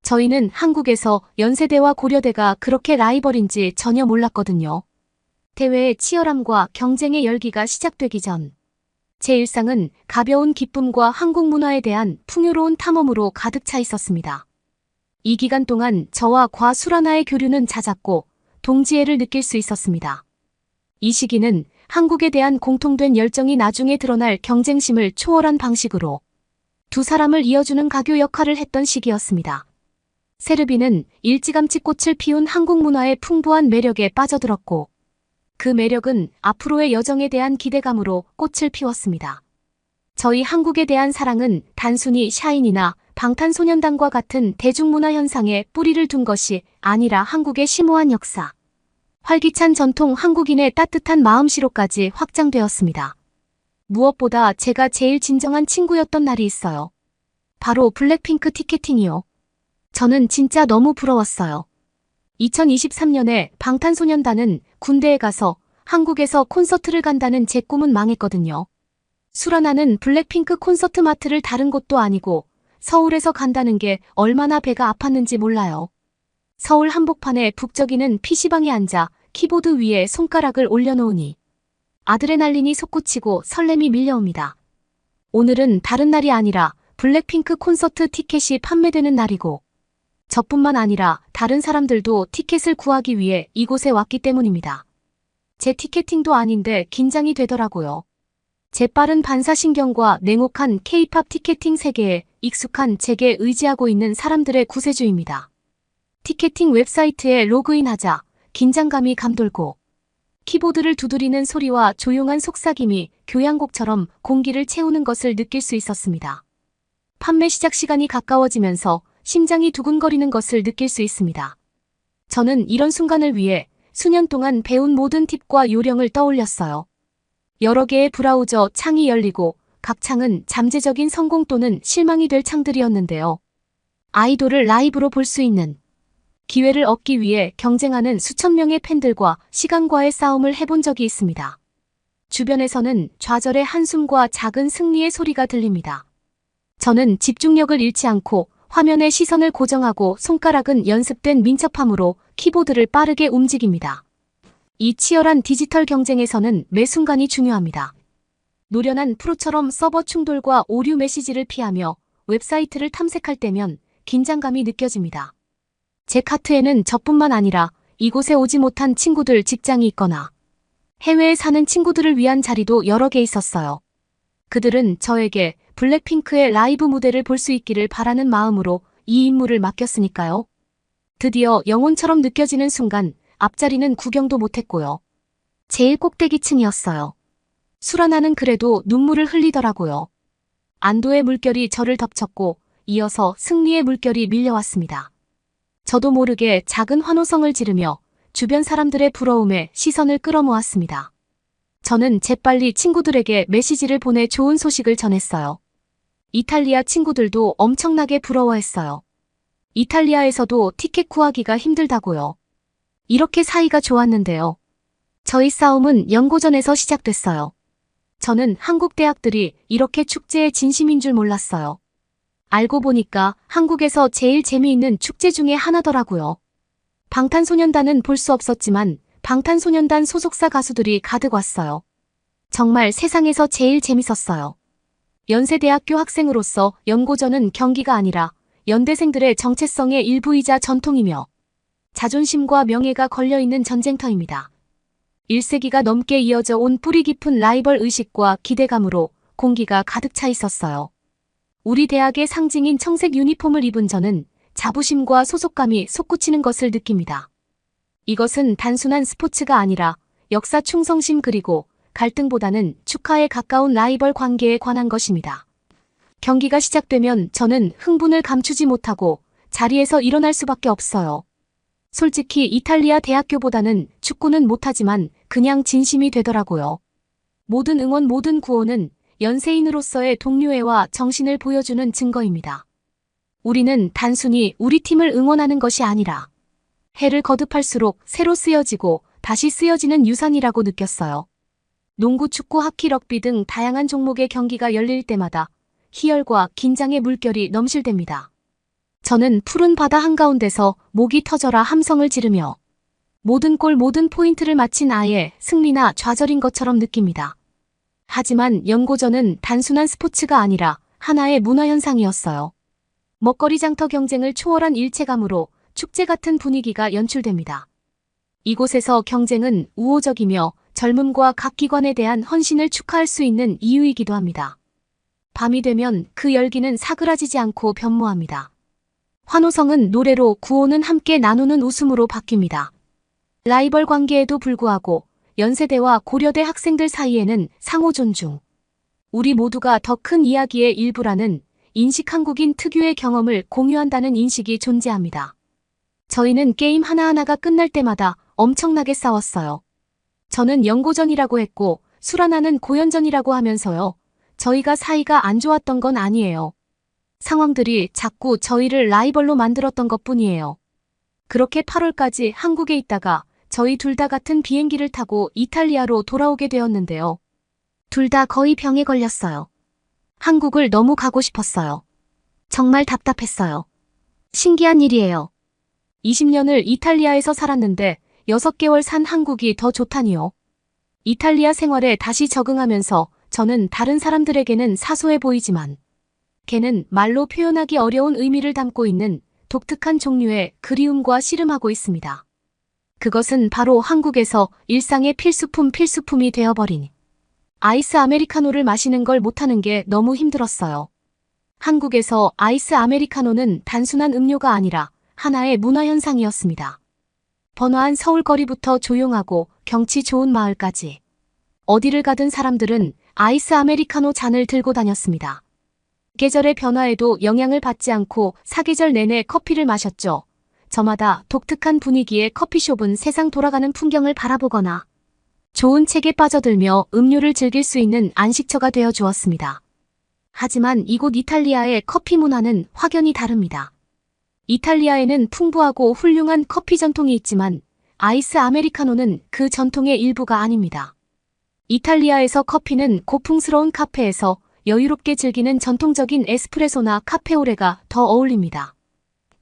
Speaker 3: 저희는 한국에서 연세대와 고려대가 그렇게 라이벌인지 전혀 몰랐거든요. 대회의 치열함과 경쟁의 열기가 시작되기 전 제 일상은 가벼운 기쁨과 한국 문화에 대한 풍요로운 탐험으로 가득 차 있었습니다. 이 기간 동안 저와 과수라나의 교류는 잦았고 동지애를 느낄 수 있었습니다. 이 시기는 한국에 대한 공통된 열정이 나중에 드러날 경쟁심을 초월한 방식으로 두 사람을 이어주는 가교 역할을 했던 시기였습니다. 세르비는 일찌감치 꽃을 피운 한국 문화의 풍부한 매력에 빠져들었고 그 매력은 앞으로의 여정에 대한 기대감으로 꽃을 피웠습니다. 저희 한국에 대한 사랑은 단순히 샤인이나 방탄소년단과 같은 대중문화 현상에 뿌리를 둔 것이 아니라 한국의 심오한 역사, 활기찬 전통, 한국인의 따뜻한 마음씨로까지 확장되었습니다. 무엇보다 제가 제일 진정한 친구였던 날이 있어요. 바로 블랙핑크 티켓팅이요. 저는 진짜 너무 부러웠어요. 2023년에 방탄소년단은 군대에 가서 한국에서 콘서트를 간다는 제 꿈은 망했거든요. 수라나는 블랙핑크 콘서트 마트를 다른 곳도 아니고 서울에서 간다는 게 얼마나 배가 아팠는지 몰라요. 서울 한복판에 북적이는 PC방에 앉아 키보드 위에 손가락을 올려놓으니 아드레날린이 솟구치고 설렘이 밀려옵니다. 오늘은 다른 날이 아니라 블랙핑크 콘서트 티켓이 판매되는 날이고 저뿐만 아니라 다른 사람들도 티켓을 구하기 위해 이곳에 왔기 때문입니다. 제 티켓팅도 아닌데 긴장이 되더라고요. 제 빠른 반사신경과 냉혹한 K-팝 티켓팅 세계에 익숙한 제게 의지하고 있는 사람들의 구세주입니다. 티켓팅 웹사이트에 로그인하자 긴장감이 감돌고 키보드를 두드리는 소리와 조용한 속삭임이 교향곡처럼 공기를 채우는 것을 느낄 수 있었습니다. 판매 시작 시간이 가까워지면서 심장이 두근거리는 것을 느낄 수 있습니다. 저는 이런 순간을 위해 수년 동안 배운 모든 팁과 요령을 떠올렸어요. 여러 개의 브라우저 창이 열리고 각 창은 잠재적인 성공 또는 실망이 될 창들이었는데요. 아이돌을 라이브로 볼 수 있는 기회를 얻기 위해 경쟁하는 수천 명의 팬들과 시간과의 싸움을 해본 적이 있습니다. 주변에서는 좌절의 한숨과 작은 승리의 소리가 들립니다. 저는 집중력을 잃지 않고 화면에 시선을 고정하고 손가락은 연습된 민첩함으로 키보드를 빠르게 움직입니다. 이 치열한 디지털 경쟁에서는 매 순간이 중요합니다. 노련한 프로처럼 서버 충돌과 오류 메시지를 피하며 웹사이트를 탐색할 때면 긴장감이 느껴집니다. 제 카트에는 저뿐만 아니라 이곳에 오지 못한 친구들, 직장이 있거나 해외에 사는 친구들을 위한 자리도 여러 개 있었어요. 그들은 저에게 블랙핑크의 라이브 무대를 볼 수 있기를 바라는 마음으로 이 임무를 맡겼으니까요. 드디어 영혼처럼 느껴지는 순간 앞자리는 구경도 못했고요. 제일 꼭대기층이었어요. 수라나는 그래도 눈물을 흘리더라고요. 안도의 물결이 저를 덮쳤고 이어서 승리의 물결이 밀려왔습니다. 저도 모르게 작은 환호성을 지르며 주변 사람들의 부러움에 시선을 끌어모았습니다. 저는 재빨리 친구들에게 메시지를 보내 좋은 소식을 전했어요. 이탈리아 친구들도 엄청나게 부러워했어요. 이탈리아에서도 티켓 구하기가 힘들다고요. 이렇게 사이가 좋았는데요. 저희 싸움은 연고전에서 시작됐어요. 저는 한국 대학들이 이렇게 축제의 진심인 줄 몰랐어요. 알고 보니까 한국에서 제일 재미있는 축제 중에 하나더라고요. 방탄소년단은 볼 수 없었지만 방탄소년단 소속사 가수들이 가득 왔어요. 정말 세상에서 제일 재밌었어요. 연세대학교 학생으로서 연고전은 경기가 아니라 연대생들의 정체성의 일부이자 전통이며 자존심과 명예가 걸려있는 전쟁터입니다. 1세기가 넘게 이어져 온 뿌리 깊은 라이벌 의식과 기대감으로 공기가 가득 차 있었어요. 우리 대학의 상징인 청색 유니폼을 입은 저는 자부심과 소속감이 솟구치는 것을 느낍니다. 이것은 단순한 스포츠가 아니라 역사 충성심 그리고 갈등보다는 축하에 가까운 라이벌 관계에 관한 것입니다. 경기가 시작되면 저는 흥분을 감추지 못하고 자리에서 일어날 수밖에 없어요. 솔직히 이탈리아 대학교보다는 축구는 못하지만 그냥 진심이 되더라고요. 모든 응원, 모든 구호는 연세인으로서의 동료애와 정신을 보여주는 증거입니다. 우리는 단순히 우리 팀을 응원하는 것이 아니라 해를 거듭할수록 새로 쓰여지고 다시 쓰여지는 유산이라고 느꼈어요. 농구, 축구, 하키, 럭비 등 다양한 종목의 경기가 열릴 때마다 희열과 긴장의 물결이 넘실댑니다. 저는 푸른 바다 한가운데서 목이 터져라 함성을 지르며 모든 골, 모든 포인트를 마친 아예 승리나 좌절인 것처럼 느낍니다. 하지만 연고전은 단순한 스포츠가 아니라 하나의 문화현상이었어요. 먹거리 장터 경쟁을 초월한 일체감으로 축제 같은 분위기가 연출됩니다. 이곳에서 경쟁은 우호적이며 젊음과 각 기관에 대한 헌신을 축하할 수 있는 이유이기도 합니다. 밤이 되면 그 열기는 사그라지지 않고 변모합니다. 환호성은 노래로, 구호는 함께 나누는 웃음으로 바뀝니다. 라이벌 관계에도 불구하고 연세대와 고려대 학생들 사이에는 상호 존중, 우리 모두가 더 큰 이야기의 일부라는 인식, 한국인 특유의 경험을 공유한다는 인식이 존재합니다. 저희는 게임 하나하나가 끝날 때마다 엄청나게 싸웠어요. 저는 연고전이라고 했고 수라나는 고연전이라고 하면서요. 저희가 사이가 안 좋았던 건 아니에요. 상황들이 자꾸 저희를 라이벌로 만들었던 것뿐이에요. 그렇게 8월까지 한국에 있다가 저희 둘 다 같은 비행기를 타고 이탈리아로 돌아오게 되었는데요. 둘 다 거의 병에 걸렸어요. 한국을 너무 가고 싶었어요. 정말 답답했어요. 신기한 일이에요. 20년을 이탈리아에서 살았는데 6개월 산 한국이 더 좋다니요. 이탈리아 생활에 다시 적응하면서 저는 다른 사람들에게는 사소해 보이지만 걔는 말로 표현하기 어려운 의미를 담고 있는 독특한 종류의 그리움과 씨름하고 있습니다. 그것은 바로 한국에서 일상의 필수품이 되어버린 아이스 아메리카노를 마시는 걸 못하는 게 너무 힘들었어요. 한국에서 아이스 아메리카노는 단순한 음료가 아니라 하나의 문화현상이었습니다. 번화한 서울거리부터 조용하고 경치 좋은 마을까지 어디를 가든 사람들은 아이스 아메리카노 잔을 들고 다녔습니다. 계절의 변화에도 영향을 받지 않고 사계절 내내 커피를 마셨죠. 저마다 독특한 분위기의 커피숍은 세상 돌아가는 풍경을 바라보거나 좋은 책에 빠져들며 음료를 즐길 수 있는 안식처가 되어 주었습니다. 하지만 이곳 이탈리아의 커피 문화는 확연히 다릅니다. 이탈리아에는 풍부하고 훌륭한 커피 전통이 있지만 아이스 아메리카노는 그 전통의 일부가 아닙니다. 이탈리아에서 커피는 고풍스러운 카페에서 여유롭게 즐기는 전통적인 에스프레소나 카페오레가 더 어울립니다.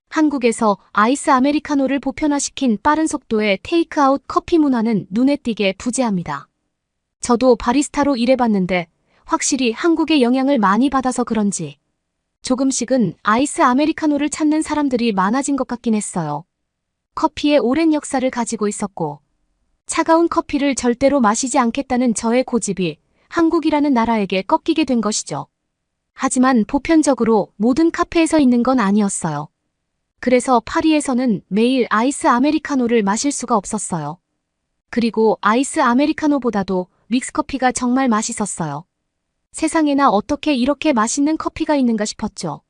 Speaker 3: 한국에서 아이스 아메리카노를 보편화시킨 빠른 속도의 테이크아웃 커피 문화는 눈에 띄게 부재합니다. 저도 바리스타로 일해봤는데 확실히 한국의 영향을 많이 받아서 그런지 조금씩은 아이스 아메리카노를 찾는 사람들이 많아진 것 같긴 했어요. 커피의 오랜 역사를 가지고 있었고 차가운 커피를 절대로 마시지 않겠다는 저의 고집이 한국이라는 나라에게 꺾이게 된 것이죠. 하지만 보편적으로 모든 카페에서 있는 건 아니었어요. 그래서 파리에서는 매일 아이스 아메리카노를 마실 수가 없었어요. 그리고 아이스 아메리카노보다도 믹스커피가 정말 맛있었어요. 세상에나 어떻게 이렇게 맛있는 커피가 있는가 싶었죠.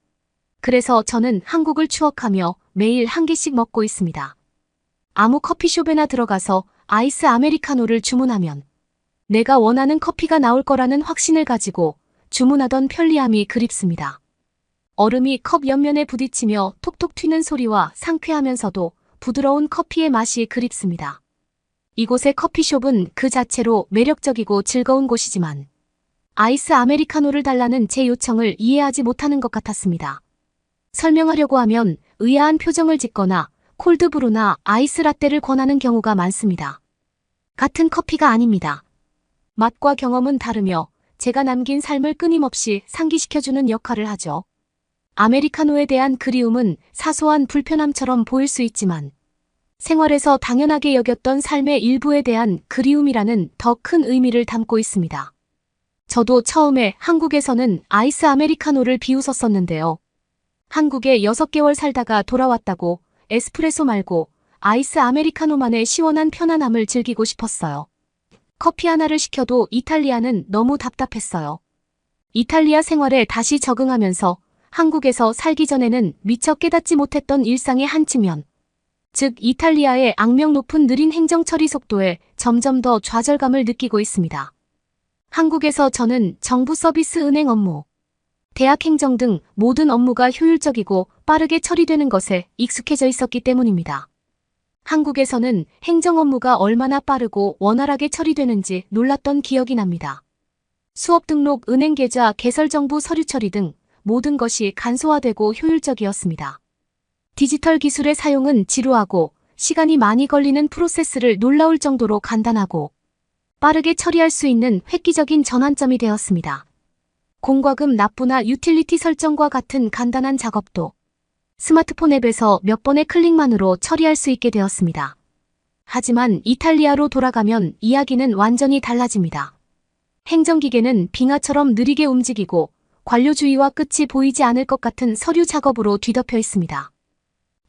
Speaker 3: 그래서 저는 한국을 추억하며 매일 한 개씩 먹고 있습니다. 아무 커피숍에나 들어가서 아이스 아메리카노를 주문하면 내가 원하는 커피가 나올 거라는 확신을 가지고 주문하던 편리함이 그립습니다. 얼음이 컵 옆면에 부딪히며 톡톡 튀는 소리와 상쾌하면서도 부드러운 커피의 맛이 그립습니다. 이곳의 커피숍은 그 자체로 매력적이고 즐거운 곳이지만 아이스 아메리카노를 달라는 제 요청을 이해하지 못하는 것 같았습니다. 설명하려고 하면 의아한 표정을 짓거나 콜드브루나 아이스 라떼를 권하는 경우가 많습니다. 같은 커피가 아닙니다. 맛과 경험은 다르며 제가 남긴 삶을 끊임없이 상기시켜주는 역할을 하죠. 아메리카노에 대한 그리움은 사소한 불편함처럼 보일 수 있지만 생활에서 당연하게 여겼던 삶의 일부에 대한 그리움이라는 더 큰 의미를 담고 있습니다. 저도 처음에 한국에서는 아이스 아메리카노를 비웃었었는데요. 한국에 6개월 살다가 돌아왔다고 에스프레소 말고 아이스 아메리카노만의 시원한 편안함을 즐기고 싶었어요. 커피 하나를 시켜도 이탈리아는 너무 답답했어요. 이탈리아 생활에 다시 적응하면서 한국에서 살기 전에는 미처 깨닫지 못했던 일상의 한 측면, 즉 이탈리아의 악명 높은 느린 행정 처리 속도에 점점 더 좌절감을 느끼고 있습니다. 한국에서 저는 정부 서비스, 은행 업무, 대학 행정 등 모든 업무가 효율적이고 빠르게 처리되는 것에 익숙해져 있었기 때문입니다. 한국에서는 행정 업무가 얼마나 빠르고 원활하게 처리되는지 놀랐던 기억이 납니다. 수업 등록, 은행 계좌 개설, 정부 서류 처리 등 모든 것이 간소화되고 효율적이었습니다. 디지털 기술의 사용은 지루하고 시간이 많이 걸리는 프로세스를 놀라울 정도로 간단하고 빠르게 처리할 수 있는 획기적인 전환점이 되었습니다. 공과금 납부나 유틸리티 설정과 같은 간단한 작업도 스마트폰 앱에서 몇 번의 클릭만으로 처리할 수 있게 되었습니다. 하지만 이탈리아로 돌아가면 이야기는 완전히 달라집니다. 행정기계는 빙하처럼 느리게 움직이고 관료주의와 끝이 보이지 않을 것 같은 서류 작업으로 뒤덮여 있습니다.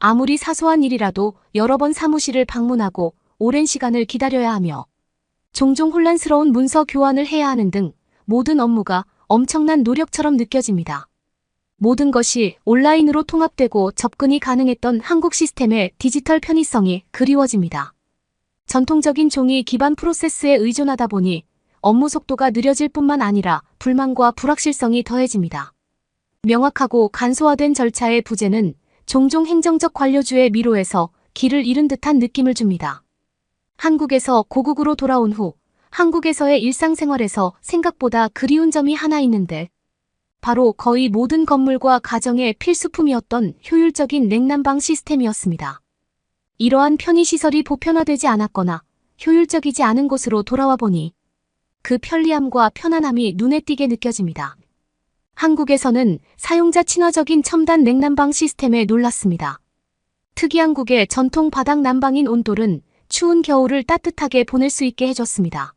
Speaker 3: 아무리 사소한 일이라도 여러 번 사무실을 방문하고 오랜 시간을 기다려야 하며 종종 혼란스러운 문서 교환을 해야 하는 등 모든 업무가 엄청난 노력처럼 느껴집니다. 모든 것이 온라인으로 통합되고 접근이 가능했던 한국 시스템의 디지털 편의성이 그리워집니다. 전통적인 종이 기반 프로세스에 의존하다 보니 업무 속도가 느려질 뿐만 아니라 불만과 불확실성이 더해집니다. 명확하고 간소화된 절차의 부재는 종종 행정적 관료주의 미로에서 길을 잃은 듯한 느낌을 줍니다. 한국에서 고국으로 돌아온 후 한국에서의 일상생활에서 생각보다 그리운 점이 하나 있는데 바로 거의 모든 건물과 가정의 필수품이었던 효율적인 냉난방 시스템이었습니다. 이러한 편의시설이 보편화되지 않았거나 효율적이지 않은 곳으로 돌아와 보니 그 편리함과 편안함이 눈에 띄게 느껴집니다. 한국에서는 사용자 친화적인 첨단 냉난방 시스템에 놀랐습니다. 특이한 국의 전통 바닥 난방인 온돌은 추운 겨울을 따뜻하게 보낼 수 있게 해줬습니다.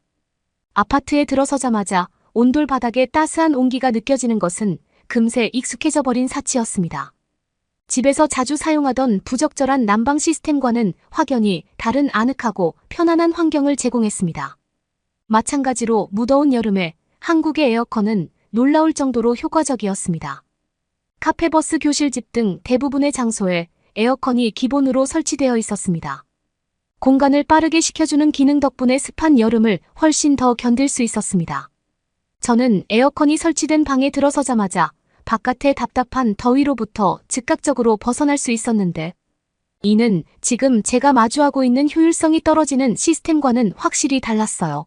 Speaker 3: 아파트에 들어서자마자 온돌 바닥에 따스한 온기가 느껴지는 것은 금세 익숙해져 버린 사치였습니다. 집에서 자주 사용하던 부적절한 난방 시스템과는 확연히 다른 아늑하고 편안한 환경을 제공했습니다. 마찬가지로 무더운 여름에 한국의 에어컨은 놀라울 정도로 효과적이었습니다. 카페버스 교실집 등 대부분의 장소에 에어컨이 기본으로 설치되어 있었습니다. 공간을 빠르게 식혀주는 기능 덕분에 습한 여름을 훨씬 더 견딜 수 있었습니다. 저는 에어컨이 설치된 방에 들어서자마자 바깥의 답답한 더위로부터 즉각적으로 벗어날 수 있었는데 이는 지금 제가 마주하고 있는 효율성이 떨어지는 시스템과는 확실히 달랐어요.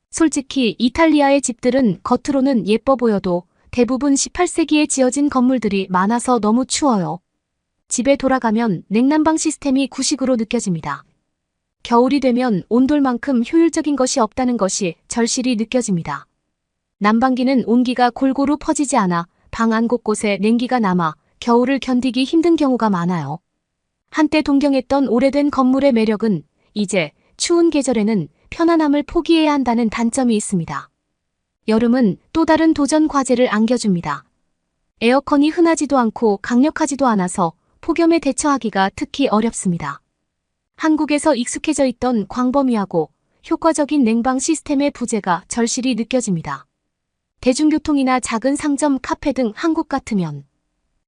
Speaker 3: 솔직히 이탈리아의 집들은 겉으로는 예뻐 보여도 대부분 18세기에 지어진 건물들이 많아서 너무 추워요. 집에 돌아가면 냉난방 시스템이 구식으로 느껴집니다. 겨울이 되면 온돌만큼 효율적인 것이 없다는 것이 절실히 느껴집니다. 난방기는 온기가 골고루 퍼지지 않아 방 안 곳곳에 냉기가 남아 겨울을 견디기 힘든 경우가 많아요. 한때 동경했던 오래된 건물의 매력은 이제 추운 계절에는 편안함을 포기해야 한다는 단점이 있습니다. 여름은 또 다른 도전 과제를 안겨줍니다. 에어컨이 흔하지도 않고 강력하지도 않아서 폭염에 대처하기가 특히 어렵습니다. 한국에서 익숙해져 있던 광범위하고 효과적인 냉방 시스템의 부재가 절실히 느껴집니다. 대중교통이나 작은 상점, 카페 등 한국 같으면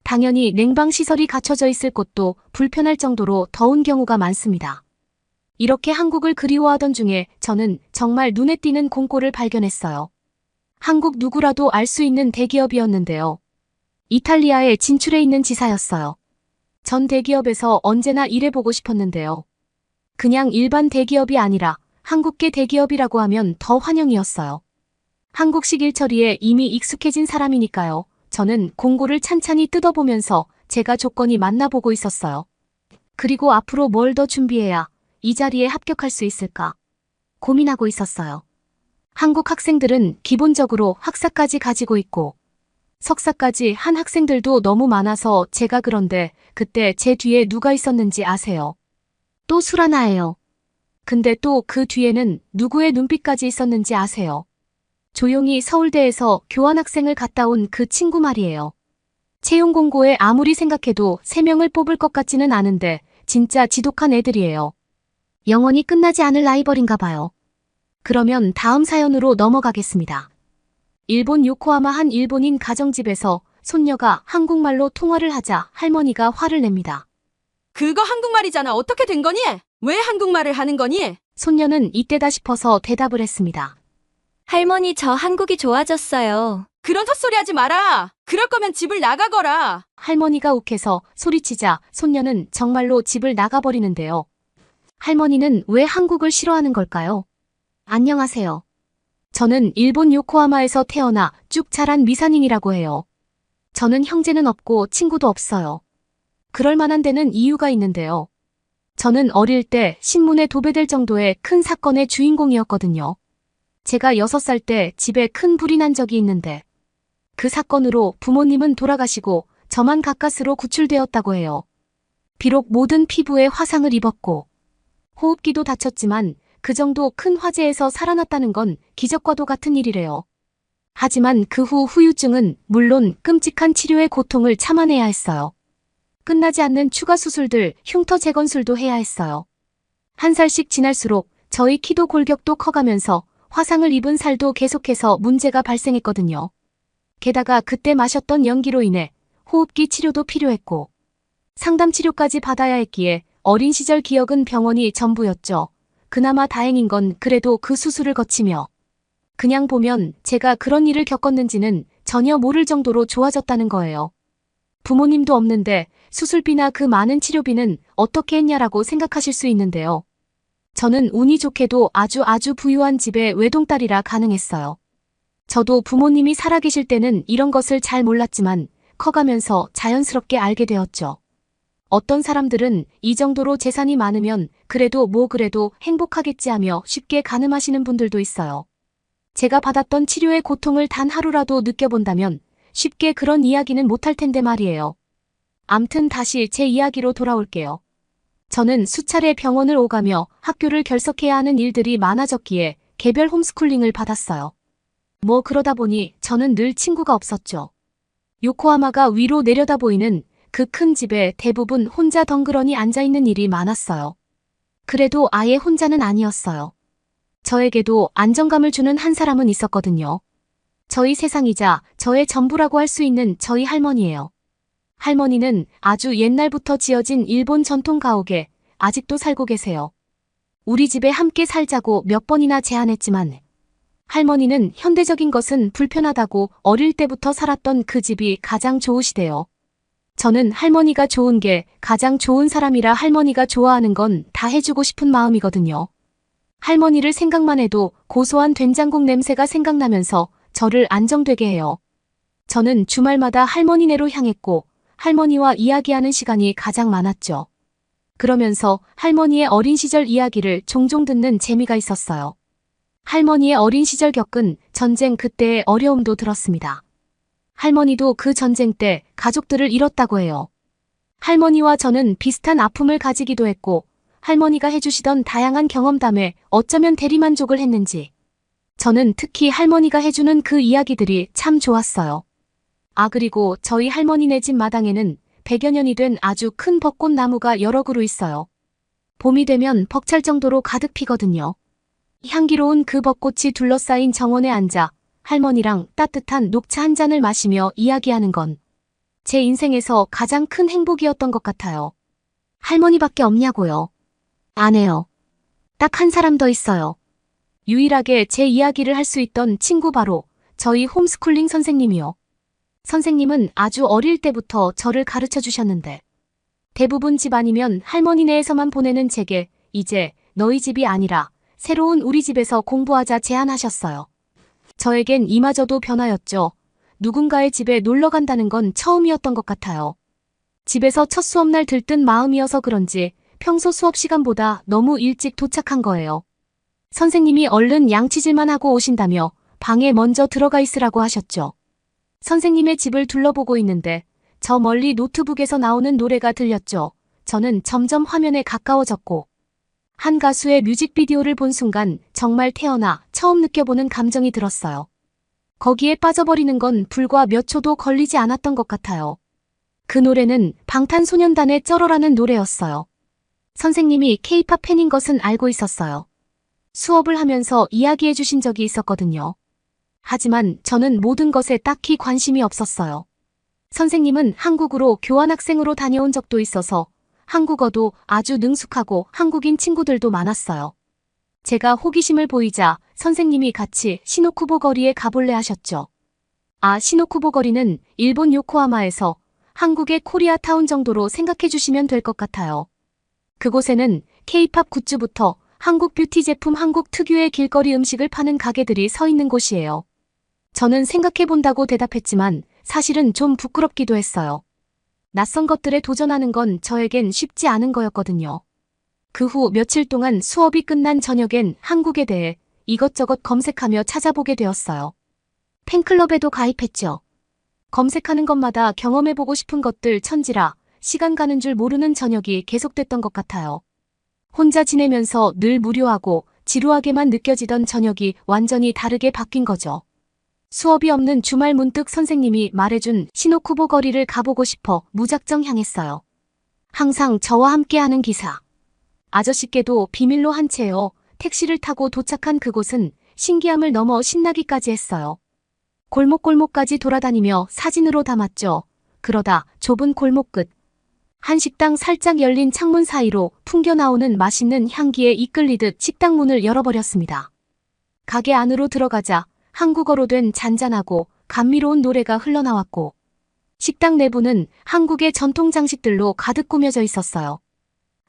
Speaker 3: 당연히 냉방 시설이 갖춰져 있을 곳도 불편할 정도로 더운 경우가 많습니다. 이렇게 한국을 그리워하던 중에 저는 정말 눈에 띄는 공고를 발견했어요. 한국 누구라도 알 수 있는 대기업이었는데요. 이탈리아에 진출해 있는 지사였어요. 전 대기업에서 언제나 일해보고 싶었는데요. 그냥 일반 대기업이 아니라 한국계 대기업이라고 하면 더 환영이었어요. 한국식 일처리에 이미 익숙해진 사람이니까요. 저는 공고를 찬찬히 뜯어보면서 제가 조건이 맞나 보고 있었어요. 그리고 앞으로 뭘 더 준비해야 이 자리에 합격할 수 있을까 고민하고 있었어요. 한국 학생들은 기본적으로 학사까지 가지고 있고 석사까지 한 학생들도 너무 많아서 제가 그런데 그때 제 뒤에 누가 있었는지 아세요? 또 수라나예요. 근데 또 그 뒤에는 누구의 눈빛까지 있었는지 아세요? 조용히 서울대에서 교환학생을 갔다 온 그 친구 말이에요. 채용 공고에 아무리 생각해도 3명을 뽑을 것 같지는 않은데 진짜 지독한 애들이에요. 영원히 끝나지 않을 라이벌인가 봐요. 그러면 다음 사연으로 넘어가겠습니다. 일본 요코하마 한 일본인 가정집에서 손녀가 한국말로 통화를 하자 할머니가 화를 냅니다.
Speaker 5: 그거 한국말이잖아. 어떻게 된 거니? 왜 한국말을 하는 거니?
Speaker 3: 손녀는 이때다 싶어서 대답을 했습니다.
Speaker 2: 할머니, 저 한국이 좋아졌어요.
Speaker 5: 그런 헛소리 하지 마라. 그럴 거면 집을 나가거라.
Speaker 3: 할머니가 욱해서 소리치자 손녀는 정말로 집을 나가버리는데요. 할머니는 왜 한국을 싫어하는 걸까요? 안녕하세요. 저는 일본 요코하마에서 태어나 쭉 자란 미산인이라고 해요. 저는 형제는 없고 친구도 없어요. 그럴 만한 데는 이유가 있는데요. 저는 어릴 때 신문에 도배될 정도의 큰 사건의 주인공이었거든요. 제가 6살 때 집에 큰 불이 난 적이 있는데 그 사건으로 부모님은 돌아가시고 저만 가까스로 구출되었다고 해요. 비록 모든 피부에 화상을 입었고 호흡기도 다쳤지만 그 정도 큰 화재에서 살아났다는 건 기적과도 같은 일이래요. 하지만 그 후 후유증은 물론 끔찍한 치료의 고통을 참아내야 했어요. 끝나지 않는 추가 수술들, 흉터 재건술도 해야 했어요. 한 살씩 지날수록 저희 키도 골격도 커가면서 화상을 입은 살도 계속해서 문제가 발생했거든요. 게다가 그때 마셨던 연기로 인해 호흡기 치료도 필요했고 상담 치료까지 받아야 했기에 어린 시절 기억은 병원이 전부였죠. 그나마 다행인 건 그래도 그 수술을 거치며 그냥 보면 제가 그런 일을 겪었는지는 전혀 모를 정도로 좋아졌다는 거예요. 부모님도 없는데 수술비나 그 많은 치료비는 어떻게 했냐라고 생각하실 수 있는데요. 저는 운이 좋게도 아주 부유한 집의 외동딸이라 가능했어요. 저도 부모님이 살아계실 때는 이런 것을 잘 몰랐지만 커가면서 자연스럽게 알게 되었죠. 어떤 사람들은 이 정도로 재산이 많으면 그래도 행복하겠지 하며 쉽게 가늠하시는 분들도 있어요. 제가 받았던 치료의 고통을 단 하루라도 느껴본다면 쉽게 그런 이야기는 못할 텐데 말이에요. 암튼 다시 제 이야기로 돌아올게요. 저는 수차례 병원을 오가며 학교를 결석해야 하는 일들이 많아졌기에 개별 홈스쿨링을 받았어요. 뭐 그러다 보니 저는 늘 친구가 없었죠. 요코하마가 위로 내려다 보이는 그 큰 집에 대부분 혼자 덩그러니 앉아있는 일이 많았어요. 그래도 아예 혼자는 아니었어요. 저에게도 안정감을 주는 한 사람은 있었거든요. 저희 세상이자 저의 전부라고 할 수 있는 저희 할머니예요. 할머니는 아주 옛날부터 지어진 일본 전통 가옥에 아직도 살고 계세요. 우리 집에 함께 살자고 몇 번이나 제안했지만 할머니는 현대적인 것은 불편하다고 어릴 때부터 살았던 그 집이 가장 좋으시대요. 저는 할머니가 좋은 게 가장 좋은 사람이라 할머니가 좋아하는 건 다 해주고 싶은 마음이거든요. 할머니를 생각만 해도 고소한 된장국 냄새가 생각나면서 저를 안정되게 해요. 저는 주말마다 할머니네로 향했고 할머니와 이야기하는 시간이 가장 많았죠. 그러면서 할머니의 어린 시절 이야기를 종종 듣는 재미가 있었어요. 할머니의 어린 시절 겪은 전쟁 그때의 어려움도 들었습니다. 할머니도 그 전쟁 때 가족들을 잃었다고 해요. 할머니와 저는 비슷한 아픔을 가지기도 했고 할머니가 해주시던 다양한 경험담에 어쩌면 대리만족을 했는지 저는 특히 할머니가 해주는 그 이야기들이 참 좋았어요. 아 그리고 저희 할머니네 집 마당에는 100여 년이 된 아주 큰 벚꽃나무가 여러 그루 있어요. 봄이 되면 벅찰 정도로 가득 피거든요. 향기로운 그 벚꽃이 둘러싸인 정원에 앉아 할머니랑 따뜻한 녹차 한 잔을 마시며 이야기하는 건 제 인생에서 가장 큰 행복이었던 것 같아요. 할머니밖에 없냐고요? 안 해요. 딱 한 사람 더 있어요. 유일하게 제 이야기를 할 수 있던 친구 바로 저희 홈스쿨링 선생님이요. 선생님은 아주 어릴 때부터 저를 가르쳐 주셨는데 대부분 집 아니면 할머니네에서만 보내는 제게 이제 너희 집이 아니라 새로운 우리 집에서 공부하자 제안하셨어요. 저에겐 이마저도 변화였죠. 누군가의 집에 놀러 간다는 건 처음이었던 것 같아요. 집에서 첫 수업날 들뜬 마음이어서 그런지 평소 수업 시간보다 너무 일찍 도착한 거예요. 선생님이 얼른 양치질만 하고 오신다며 방에 먼저 들어가 있으라고 하셨죠. 선생님의 집을 둘러보고 있는데 저 멀리 노트북에서 나오는 노래가 들렸죠. 저는 점점 화면에 가까워졌고 한 가수의 뮤직비디오를 본 순간 정말 태어나 처음 느껴보는 감정이 들었어요. 거기에 빠져버리는 건 불과 몇 초도 걸리지 않았던 것 같아요. 그 노래는 방탄소년단의 쩌러라는 노래였어요. 선생님이 K-팝 팬인 것은 알고 있었어요. 수업을 하면서 이야기해 주신 적이 있었거든요. 하지만 저는 모든 것에 딱히 관심이 없었어요. 선생님은 한국으로 교환학생으로 다녀온 적도 있어서 한국어도 아주 능숙하고 한국인 친구들도 많았어요. 제가 호기심을 보이자 선생님이 같이 시노쿠보 거리에 가볼래 하셨죠. 아, 시노쿠보 거리는 일본 요코하마에서 한국의 코리아타운 정도로 생각해 주시면 될 것 같아요. 그곳에는 K-팝 굿즈부터 한국 뷰티 제품, 한국 특유의 길거리 음식을 파는 가게들이 서 있는 곳이에요. 저는 생각해 본다고 대답했지만 사실은 좀 부끄럽기도 했어요. 낯선 것들에 도전하는 건 저에겐 쉽지 않은 거였거든요. 그 후 며칠 동안 수업이 끝난 저녁엔 한국에 대해 이것저것 검색하며 찾아보게 되었어요. 팬클럽에도 가입했죠. 검색하는 것마다 경험해보고 싶은 것들 천지라 시간 가는 줄 모르는 저녁이 계속됐던 것 같아요. 혼자 지내면서 늘 무료하고 지루하게만 느껴지던 저녁이 완전히 다르게 바뀐 거죠. 수업이 없는 주말 문득 선생님이 말해준 시노쿠보 거리를 가보고 싶어 무작정 향했어요. 항상 저와 함께하는 기사. 아저씨께도 비밀로 한 채여 택시를 타고 도착한 그곳은 신기함을 넘어 신나기까지 했어요. 골목골목까지 돌아다니며 사진으로 담았죠. 그러다 좁은 골목 끝. 한 식당 살짝 열린 창문 사이로 풍겨나오는 맛있는 향기에 이끌리듯 식당 문을 열어버렸습니다. 가게 안으로 들어가자 한국어로 된 잔잔하고 감미로운 노래가 흘러나왔고 식당 내부는 한국의 전통 장식들로 가득 꾸며져 있었어요.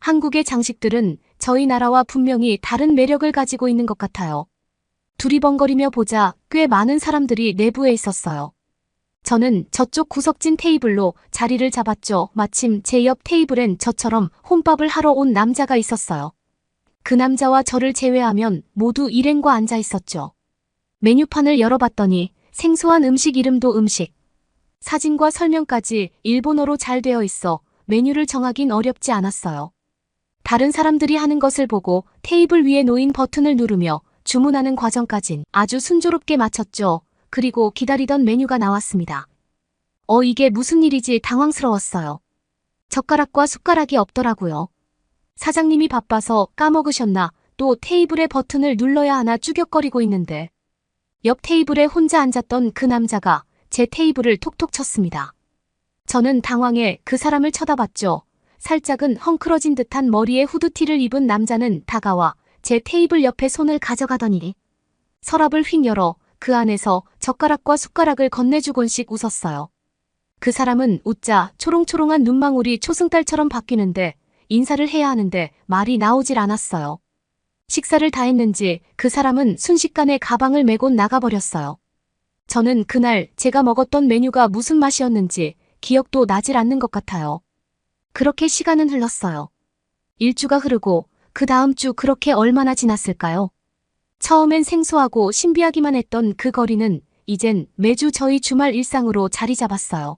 Speaker 3: 한국의 장식들은 저희 나라와 분명히 다른 매력을 가지고 있는 것 같아요. 두리번거리며 보자 꽤 많은 사람들이 내부에 있었어요. 저는 저쪽 구석진 테이블로 자리를 잡았죠. 마침 제 옆 테이블엔 저처럼 혼밥을 하러 온 남자가 있었어요. 그 남자와 저를 제외하면 모두 일행과 앉아 있었죠. 메뉴판을 열어봤더니 생소한 음식 이름도 음식, 사진과 설명까지 일본어로 잘 되어 있어 메뉴를 정하긴 어렵지 않았어요. 다른 사람들이 하는 것을 보고 테이블 위에 놓인 버튼을 누르며 주문하는 과정까진 아주 순조롭게 마쳤죠. 그리고 기다리던 메뉴가 나왔습니다. 이게 무슨 일이지 당황스러웠어요. 젓가락과 숟가락이 없더라고요. 사장님이 바빠서 까먹으셨나 또 테이블의 버튼을 눌러야 하나 쭈격거리고 있는데 옆 테이블에 혼자 앉았던 그 남자가 제 테이블을 톡톡 쳤습니다. 저는 당황해 그 사람을 쳐다봤죠. 살짝은 헝클어진 듯한 머리에 후드티를 입은 남자는 다가와 제 테이블 옆에 손을 가져가더니 서랍을 휙 열어 그 안에서 젓가락과 숟가락을 건네주곤씩 웃었어요. 그 사람은 웃자 초롱초롱한 눈망울이 초승달처럼 바뀌는데 인사를 해야 하는데 말이 나오질 않았어요. 식사를 다 했는지 그 사람은 순식간에 가방을 메고 나가버렸어요. 저는 그날 제가 먹었던 메뉴가 무슨 맛이었는지 기억도 나질 않는 것 같아요. 그렇게 시간은 흘렀어요. 일주가 흐르고 그 다음 주 그렇게 얼마나 지났을까요? 처음엔 생소하고 신비하기만 했던 그 거리는 이젠 매주 저희 주말 일상으로 자리 잡았어요.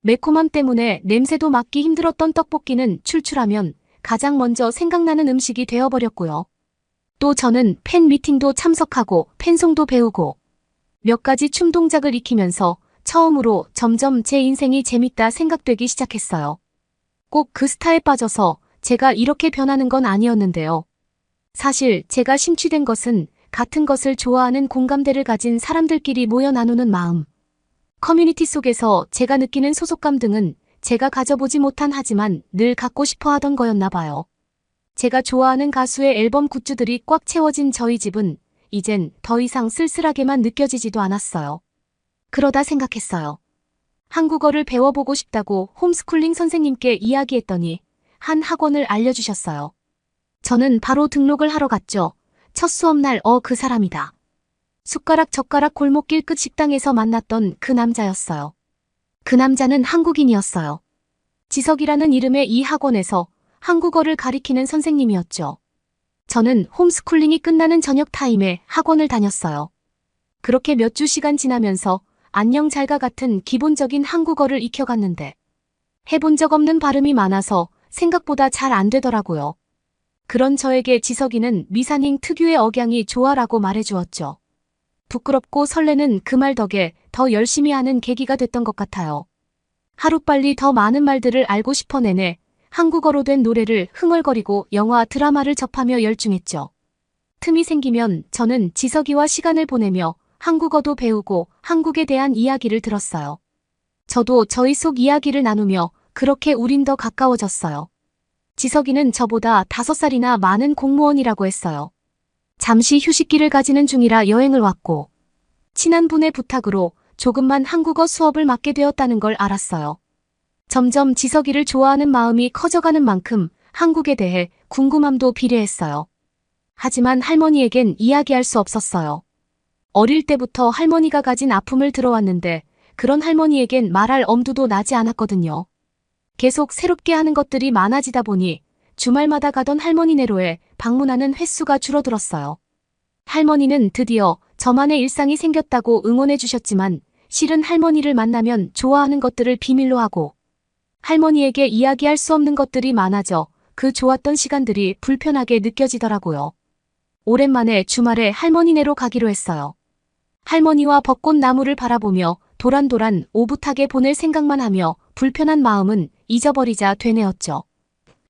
Speaker 3: 매콤함 때문에 냄새도 맡기 힘들었던 떡볶이는 출출하면 가장 먼저 생각나는 음식이 되어버렸고요. 또 저는 팬 미팅도 참석하고 팬송도 배우고 몇 가지 춤 동작을 익히면서 처음으로 점점 제 인생이 재밌다 생각되기 시작했어요. 꼭 그 스타에 빠져서 제가 이렇게 변하는 건 아니었는데요. 사실 제가 심취된 것은 같은 것을 좋아하는 공감대를 가진 사람들끼리 모여 나누는 마음. 커뮤니티 속에서 제가 느끼는 소속감 등은 제가 가져보지 못한 하지만 늘 갖고 싶어 하던 거였나 봐요. 제가 좋아하는 가수의 앨범 굿즈들이 꽉 채워진 저희 집은 이젠 더 이상 쓸쓸하게만 느껴지지도 않았어요. 그러다 생각했어요. 한국어를 배워보고 싶다고 홈스쿨링 선생님께 이야기했더니 한 학원을 알려주셨어요. 저는 바로 등록을 하러 갔죠. 첫 수업날 그 사람이다. 숟가락 젓가락 골목길 끝 식당에서 만났던 그 남자였어요. 그 남자는 한국인이었어요. 지석이라는 이름의 이 학원에서 한국어를 가리키는 선생님이었죠. 저는 홈스쿨링이 끝나는 저녁 타임에 학원을 다녔어요. 그렇게 몇 주 시간 지나면서 안녕 잘가 같은 기본적인 한국어를 익혀갔는데 해본 적 없는 발음이 많아서 생각보다 잘 안 되더라고요. 그런 저에게 지석이는 미사닝 특유의 억양이 좋아라고 말해주었죠. 부끄럽고 설레는 그 말 덕에 더 열심히 하는 계기가 됐던 것 같아요. 하루빨리 더 많은 말들을 알고 싶어 내내 한국어로 된 노래를 흥얼거리고 영화 드라마를 접하며 열중했죠. 틈이 생기면 저는 지석이와 시간을 보내며 한국어도 배우고 한국에 대한 이야기를 들었어요. 저도 저희 속 이야기를 나누며 그렇게 우린 더 가까워졌어요. 지석이는 저보다 5살이나 많은 공무원이라고 했어요. 잠시 휴식기를 가지는 중이라 여행을 왔고 친한 분의 부탁으로 조금만 한국어 수업을 맡게 되었다는 걸 알았어요. 점점 지석이를 좋아하는 마음이 커져가는 만큼 한국에 대해 궁금함도 비례했어요. 하지만 할머니에겐 이야기할 수 없었어요. 어릴 때부터 할머니가 가진 아픔을 들어왔는데 그런 할머니에겐 말할 엄두도 나지 않았거든요. 계속 새롭게 하는 것들이 많아지다 보니 주말마다 가던 할머니네로에 방문하는 횟수가 줄어들었어요. 할머니는 드디어 저만의 일상이 생겼다고 응원해 주셨지만 실은 할머니를 만나면 좋아하는 것들을 비밀로 하고 할머니에게 이야기할 수 없는 것들이 많아져 그 좋았던 시간들이 불편하게 느껴지더라고요. 오랜만에 주말에 할머니네로 가기로 했어요. 할머니와 벚꽃나무를 바라보며 도란도란 오붓하게 보낼 생각만 하며 불편한 마음은 잊어버리자 되뇌었죠.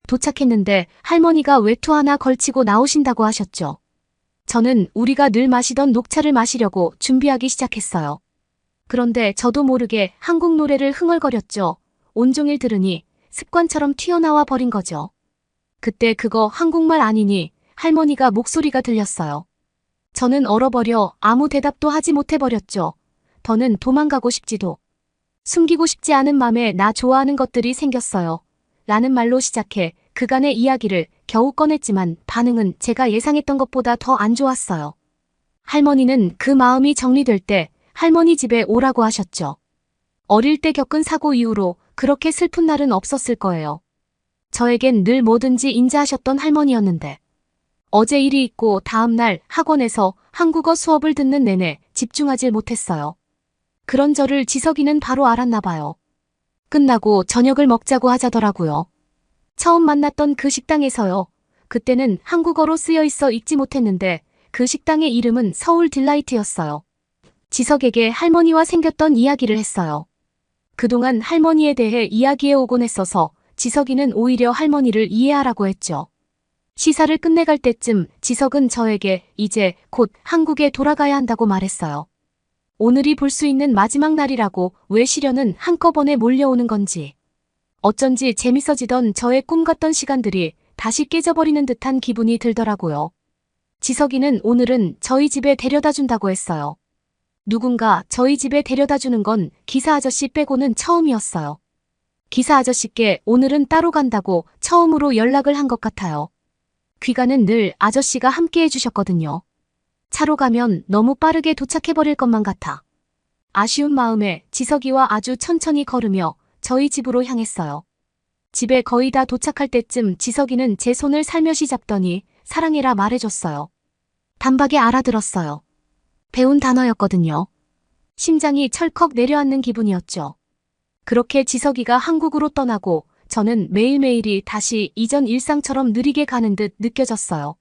Speaker 3: 도착했는데 할머니가 외투 하나 걸치고 나오신다고 하셨죠. 저는 우리가 늘 마시던 녹차를 마시려고 준비하기 시작했어요. 그런데 저도 모르게 한국 노래를 흥얼거렸죠. 온종일 들으니 습관처럼 튀어나와 버린 거죠. 그때 그거 한국말 아니니 할머니가 목소리가 들렸어요. 저는 얼어버려 아무 대답도 하지 못해버렸죠. 더는 도망가고 싶지도 숨기고 싶지 않은 맘에 나 좋아하는 것들이 생겼어요. 라는 말로 시작해 그간의 이야기를 겨우 꺼냈지만 반응은 제가 예상했던 것보다 더 안 좋았어요. 할머니는 그 마음이 정리될 때 할머니 집에 오라고 하셨죠. 어릴 때 겪은 사고 이후로 그렇게 슬픈 날은 없었을 거예요. 저에겐 늘 뭐든지 인자하셨던 할머니였는데 어제 일이 있고 다음 날 학원에서 한국어 수업을 듣는 내내 집중하질 못했어요. 그런 저를 지석이는 바로 알았나 봐요. 끝나고 저녁을 먹자고 하자더라고요. 처음 만났던 그 식당에서요. 그때는 한국어로 쓰여 있어 읽지 못했는데 그 식당의 이름은 서울 딜라이트였어요. 지석에게 할머니와 생겼던 이야기를 했어요. 그동안 할머니에 대해 이야기해 오곤 했어서 지석이는 오히려 할머니를 이해하라고 했죠. 시사를 끝내갈 때쯤 지석은 저에게 이제 곧 한국에 돌아가야 한다고 말했어요. 오늘이 볼 수 있는 마지막 날이라고 왜 시련은 한꺼번에 몰려오는 건지. 어쩐지 재밌어지던 저의 꿈 같던 시간들이 다시 깨져버리는 듯한 기분이 들더라고요. 지석이는 오늘은 저희 집에 데려다 준다고 했어요. 누군가 저희 집에 데려다 주는 건 기사 아저씨 빼고는 처음이었어요. 기사 아저씨께 오늘은 따로 간다고 처음으로 연락을 한 것 같아요. 귀가는 늘 아저씨가 함께 해주셨거든요. 차로 가면 너무 빠르게 도착해버릴 것만 같아. 아쉬운 마음에 지석이와 아주 천천히 걸으며 저희 집으로 향했어요. 집에 거의 다 도착할 때쯤 지석이는 제 손을 살며시 잡더니 사랑해라 말해줬어요. 단박에 알아들었어요. 배운 단어였거든요. 심장이 철컥 내려앉는 기분이었죠. 그렇게 지석이가 한국으로 떠나고 저는 매일매일이 다시 이전 일상처럼 느리게 가는 듯 느껴졌어요.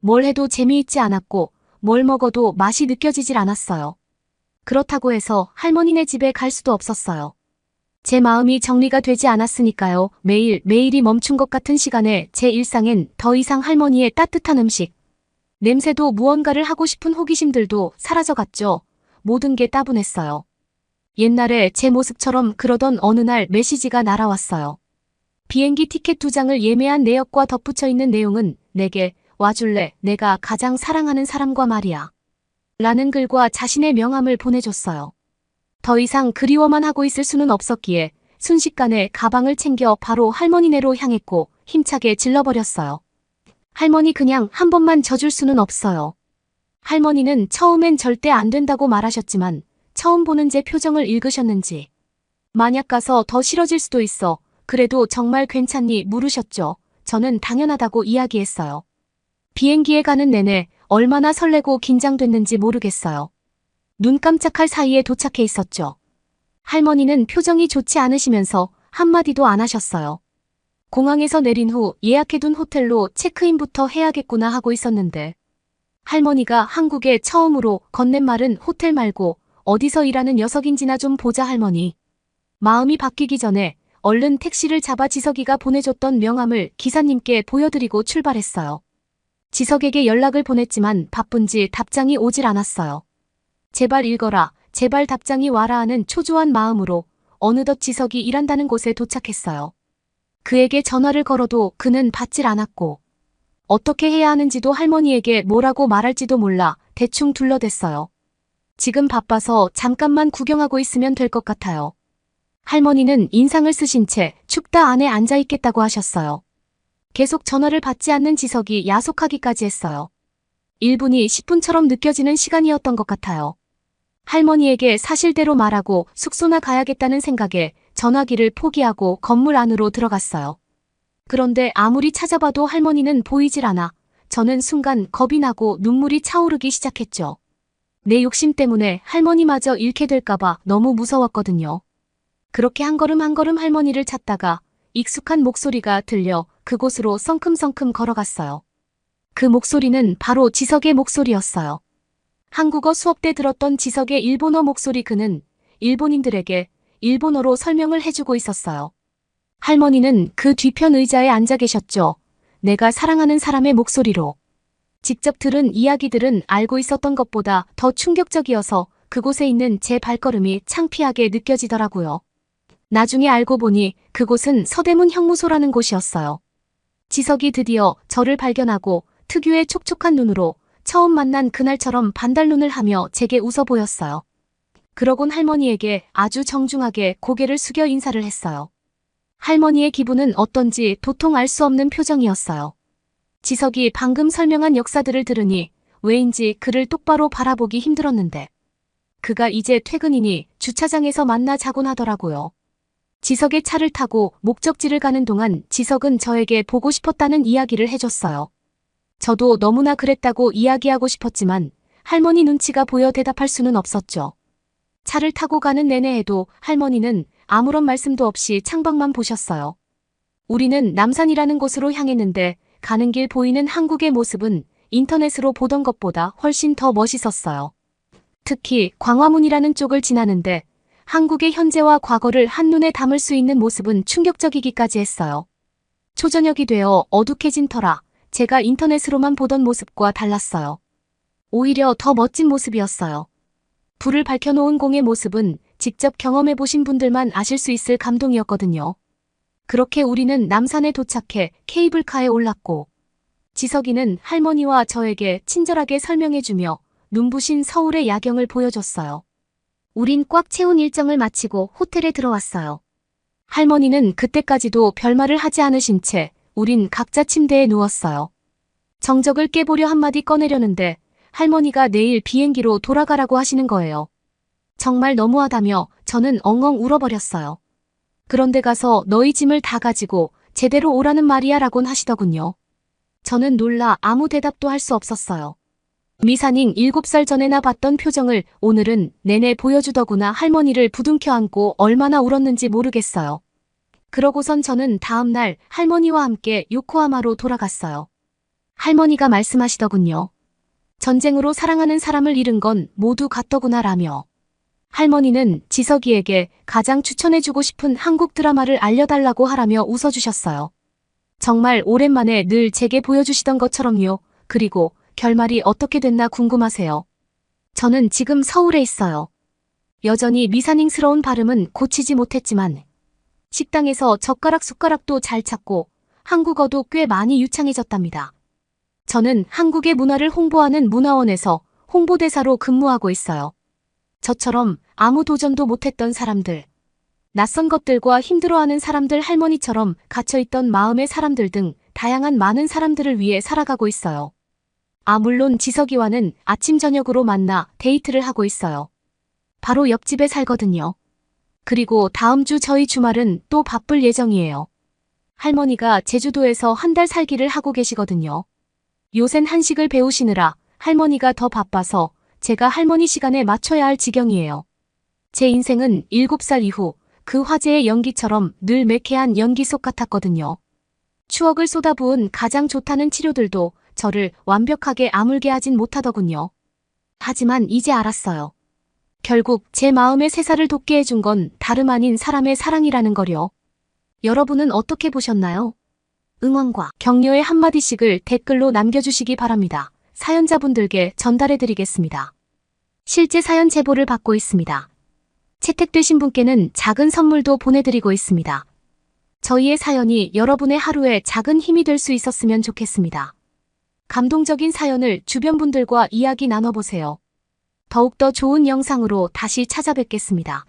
Speaker 3: 뭘 해도 재미있지 않았고 뭘 먹어도 맛이 느껴지질 않았어요. 그렇다고 해서 할머니네 집에 갈 수도 없었어요. 제 마음이 정리가 되지 않았으니까요. 매일이 멈춘 것 같은 시간에 제 일상엔 더 이상 할머니의 따뜻한 음식, 냄새도 무언가를 하고 싶은 호기심들도 사라져갔죠. 모든 게 따분했어요. 옛날에 제 모습처럼 그러던 어느 날 메시지가 날아왔어요. 비행기 티켓 2장을 예매한 내역과 덧붙여 있는 내용은 내게 와줄래? 내가 가장 사랑하는 사람과 말이야. 라는 글과 자신의 명함을 보내줬어요. 더 이상 그리워만 하고 있을 수는 없었기에 순식간에 가방을 챙겨 바로 할머니네로 향했고 힘차게 질러버렸어요. 할머니 그냥 한 번만 져줄 수는 없어요. 할머니는 처음엔 절대 안 된다고 말하셨지만 처음 보는 제 표정을 읽으셨는지 만약 가서 더 싫어질 수도 있어. 그래도 정말 괜찮니? 물으셨죠. 저는 당연하다고 이야기했어요. 비행기에 가는 내내 얼마나 설레고 긴장됐는지 모르겠어요. 눈 깜짝할 사이에 도착해 있었죠. 할머니는 표정이 좋지 않으시면서 한마디도 안 하셨어요. 공항에서 내린 후 예약해둔 호텔로 체크인부터 해야겠구나 하고 있었는데 할머니가 한국에 처음으로 건넨 말은 호텔 말고 어디서 일하는 녀석인지나 좀 보자 할머니. 마음이 바뀌기 전에 얼른 택시를 잡아 지석이가 보내줬던 명함을 기사님께 보여드리고 출발했어요. 지석에게 연락을 보냈지만 바쁜지 답장이 오질 않았어요. 제발 읽어라, 제발 답장이 와라 하는 초조한 마음으로 어느덧 지석이 일한다는 곳에 도착했어요. 그에게 전화를 걸어도 그는 받질 않았고 어떻게 해야 하는지도 할머니에게 뭐라고 말할지도 몰라 대충 둘러댔어요. 지금 바빠서 잠깐만 구경하고 있으면 될 것 같아요. 할머니는 인상을 쓰신 채 춥다 안에 앉아있겠다고 하셨어요. 계속 전화를 받지 않는 지석이 야속하기까지 했어요. 1분이 10분처럼 느껴지는 시간이었던 것 같아요. 할머니에게 사실대로 말하고 숙소나 가야겠다는 생각에 전화기를 포기하고 건물 안으로 들어갔어요. 그런데 아무리 찾아봐도 할머니는 보이질 않아 저는 순간 겁이 나고 눈물이 차오르기 시작했죠. 내 욕심 때문에 할머니마저 잃게 될까봐 너무 무서웠거든요. 그렇게 한 걸음 한 걸음 할머니를 찾다가 익숙한 목소리가 들려 그곳으로 성큼성큼 걸어갔어요. 그 목소리는 바로 지석의 목소리였어요. 한국어 수업 때 들었던 지석의 일본어 목소리. 그는 일본인들에게 일본어로 설명을 해주고 있었어요. 할머니는 그 뒤편 의자에 앉아 계셨죠. 내가 사랑하는 사람의 목소리로. 직접 들은 이야기들은 알고 있었던 것보다 더 충격적이어서 그곳에 있는 제 발걸음이 창피하게 느껴지더라고요. 나중에 알고 보니 그곳은 서대문 형무소라는 곳이었어요. 지석이 드디어 저를 발견하고 특유의 촉촉한 눈으로 처음 만난 그날처럼 반달눈을 하며 제게 웃어 보였어요. 그러곤 할머니에게 아주 정중하게 고개를 숙여 인사를 했어요. 할머니의 기분은 어떤지 도통 알 수 없는 표정이었어요. 지석이 방금 설명한 역사들을 들으니 왜인지 그를 똑바로 바라보기 힘들었는데 그가 이제 퇴근이니 주차장에서 만나 자곤 하더라고요. 지석의 차를 타고 목적지를 가는 동안 지석은 저에게 보고 싶었다는 이야기를 해줬어요. 저도 너무나 그랬다고 이야기하고 싶었지만 할머니 눈치가 보여 대답할 수는 없었죠. 차를 타고 가는 내내에도 할머니는 아무런 말씀도 없이 창밖만 보셨어요. 우리는 남산이라는 곳으로 향했는데 가는 길 보이는 한국의 모습은 인터넷으로 보던 것보다 훨씬 더 멋있었어요. 특히 광화문이라는 쪽을 지나는데 한국의 현재와 과거를 한눈에 담을 수 있는 모습은 충격적이기까지 했어요. 초저녁이 되어 어둑해진 터라 제가 인터넷으로만 보던 모습과 달랐어요. 오히려 더 멋진 모습이었어요. 불을 밝혀놓은 공의 모습은 직접 경험해보신 분들만 아실 수 있을 감동이었거든요. 그렇게 우리는 남산에 도착해 케이블카에 올랐고 지석이는 할머니와 저에게 친절하게 설명해주며 눈부신 서울의 야경을 보여줬어요. 우린 꽉 채운 일정을 마치고 호텔에 들어왔어요. 할머니는 그때까지도 별말을 하지 않으신 채 우린 각자 침대에 누웠어요. 정적을 깨보려 한마디 꺼내려는데 할머니가 내일 비행기로 돌아가라고 하시는 거예요. 정말 너무하다며 저는 엉엉 울어버렸어요. 그런데 가서 너희 짐을 다 가지고 제대로 오라는 말이야 라곤 하시더군요. 저는 놀라 아무 대답도 할 수 없었어요. 미사닝 7살 전에나 봤던 표정을 오늘은 내내 보여주더구나. 할머니를 부둥켜 안고 얼마나 울었는지 모르겠어요. 그러고선 저는 다음 날 할머니와 함께 요코하마로 돌아갔어요. 할머니가 말씀하시더군요. 전쟁으로 사랑하는 사람을 잃은 건 모두 같더구나 라며. 할머니는 지석이에게 가장 추천해주고 싶은 한국 드라마를 알려달라고 하라며 웃어주셨어요. 정말 오랜만에 늘 제게 보여주시던 것처럼요. 그리고 결말이 어떻게 됐나 궁금하세요? 저는 지금 서울에 있어요. 여전히 미사닝스러운 발음은 고치지 못했지만 식당에서 젓가락 숟가락도 잘 찾고 한국어도 꽤 많이 유창해졌답니다. 저는 한국의 문화를 홍보하는 문화원에서 홍보대사로 근무하고 있어요. 저처럼 아무 도전도 못했던 사람들, 낯선 것들과 힘들어하는 사람들, 할머니처럼 갇혀있던 마음의 사람들 등 다양한 많은 사람들을 위해 살아가고 있어요. 물론 지석이와는 아침 저녁으로 만나 데이트를 하고 있어요. 바로 옆집에 살거든요. 그리고 다음 주 저희 주말은 또 바쁠 예정이에요. 할머니가 제주도에서 한 달 살기를 하고 계시거든요. 요샌 한식을 배우시느라 할머니가 더 바빠서 제가 할머니 시간에 맞춰야 할 지경이에요. 제 인생은 7살 이후 그 화제의 연기처럼 늘 매캐한 연기 속 같았거든요. 추억을 쏟아부은 가장 좋다는 치료들도 저를 완벽하게 아물게 하진 못하더군요. 하지만 이제 알았어요. 결국 제 마음의 새살을 돋게 해준 건 다름 아닌 사람의 사랑이라는 거요. 여러분은 어떻게 보셨나요? 응원과 격려의 한마디씩을 댓글로 남겨주시기 바랍니다. 사연자분들께 전달해드리겠습니다. 실제 사연 제보를 받고 있습니다. 채택되신 분께는 작은 선물도 보내드리고 있습니다. 저희의 사연이 여러분의 하루에 작은 힘이 될 수 있었으면 좋겠습니다. 감동적인 사연을 주변 분들과 이야기 나눠보세요. 더욱더 좋은 영상으로 다시 찾아뵙겠습니다.